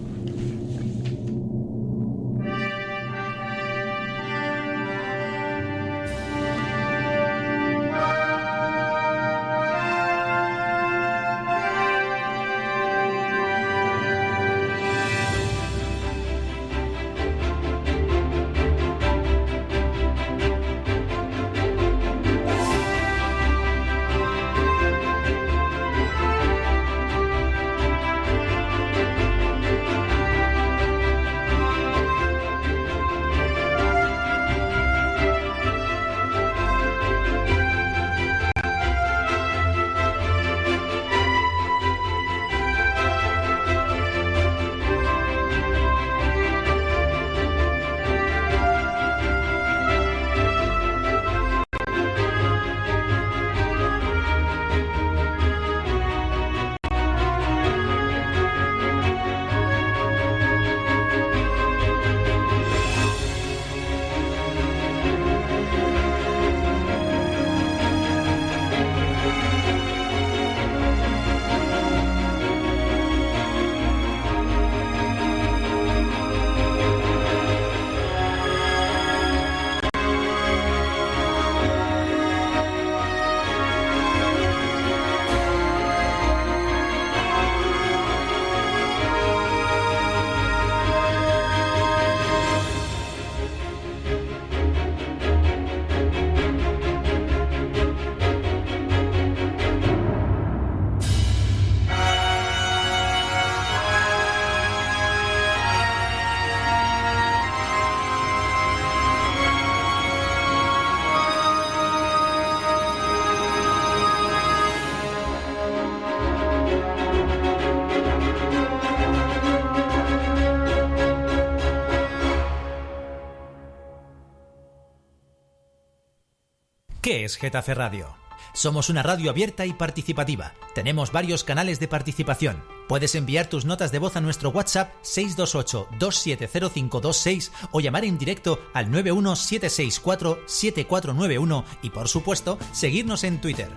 ¿Qué es Getafe Radio? Somos una radio abierta y participativa. Tenemos varios canales de participación. Puedes enviar tus notas de voz a nuestro WhatsApp 628-270526 o llamar en directo al 91764-7491 y, por supuesto, seguirnos en Twitter,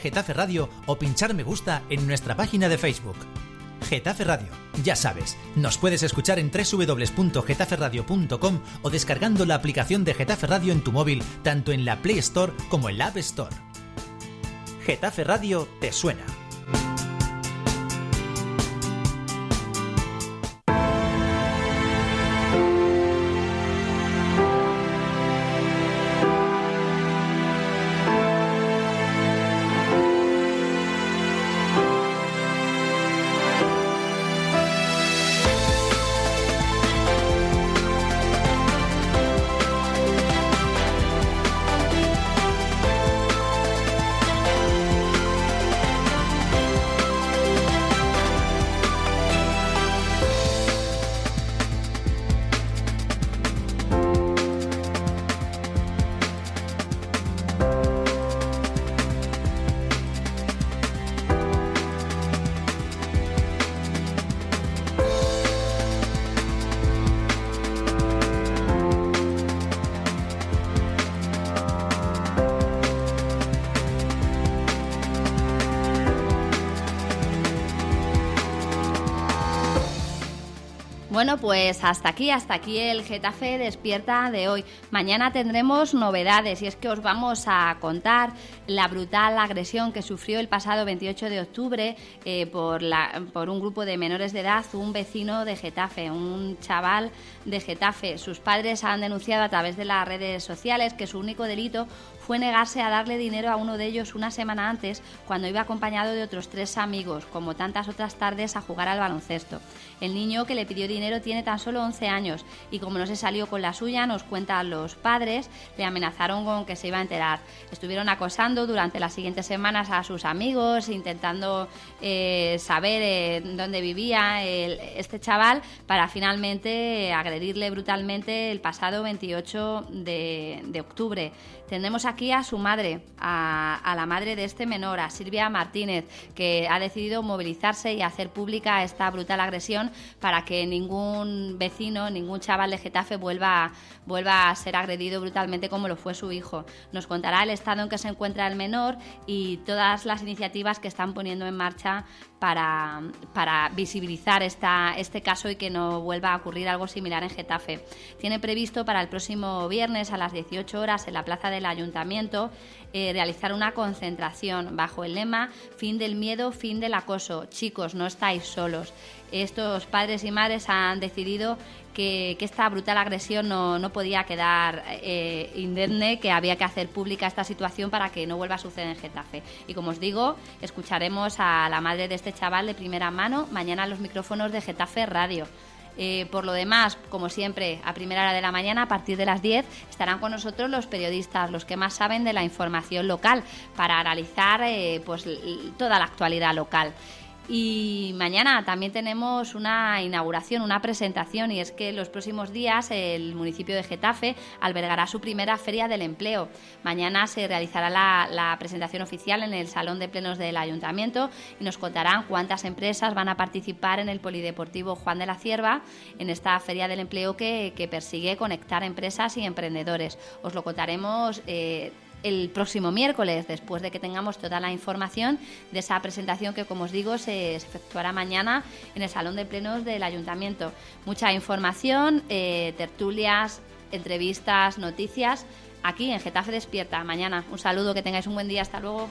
@Getafe Radio o pinchar me gusta en nuestra página de Facebook. Getafe Radio, ya sabes, nos puedes escuchar en www.getaferadio.com o descargando la aplicación de Getafe Radio en tu móvil, tanto en la Play Store como en la App Store. Getafe Radio te suena. Bueno, pues hasta aquí el Getafe Despierta de hoy. Mañana tendremos novedades y es que os vamos a contar la brutal agresión que sufrió el pasado 28 de octubre por un grupo de menores de edad, un vecino de Getafe, un chaval de Getafe. Sus padres han denunciado a través de las redes sociales que su único delito fue negarse a darle dinero a uno de ellos una semana antes, cuando iba acompañado de otros 3 amigos, como tantas otras tardes, a jugar al baloncesto. El niño que le pidió dinero tiene tan solo 11 años y como no se salió con la suya, nos cuentan los padres, le amenazaron con que se iba a enterar. Estuvieron acosando durante las siguientes semanas a sus amigos, intentando saber dónde vivía este chaval, para finalmente agredirle brutalmente el pasado 28 de octubre. Tendremos aquí a su madre, a la madre de este menor, a Silvia Martínez, que ha decidido movilizarse y hacer pública esta brutal agresión para que ningún vecino, ningún chaval de Getafe vuelva a ser agredido brutalmente como lo fue su hijo. Nos contará el estado en que se encuentra el menor y todas las iniciativas que están poniendo en marcha para visibilizar este caso y que no vuelva a ocurrir algo similar en Getafe. Tiene previsto para el próximo viernes a las 18 horas en la plaza del Ayuntamiento realizar una concentración bajo el lema "Fin del miedo, fin del acoso". Chicos, no estáis solos. Estos padres y madres han decidido que esta brutal agresión no podía quedar indemne, que había que hacer pública esta situación para que no vuelva a suceder en Getafe. Y como os digo, escucharemos a la madre de este chaval de primera mano mañana en los micrófonos de Getafe Radio. Por lo demás, como siempre, a primera hora de la mañana, a partir de las 10, estarán con nosotros los periodistas, los que más saben de la información local, para analizar toda la actualidad local. Y mañana también tenemos una inauguración, una presentación, y es que en los próximos días el municipio de Getafe albergará su primera Feria del Empleo. Mañana se realizará la presentación oficial en el Salón de Plenos del Ayuntamiento y nos contarán cuántas empresas van a participar en el Polideportivo Juan de la Cierva, en esta Feria del Empleo que persigue conectar empresas y emprendedores. Os lo contaremos el próximo miércoles, después de que tengamos toda la información de esa presentación que, como os digo, se efectuará mañana en el Salón de Plenos del Ayuntamiento. Mucha información, tertulias, entrevistas, noticias, aquí en Getafe Despierta. Mañana, un saludo, que tengáis un buen día, hasta luego.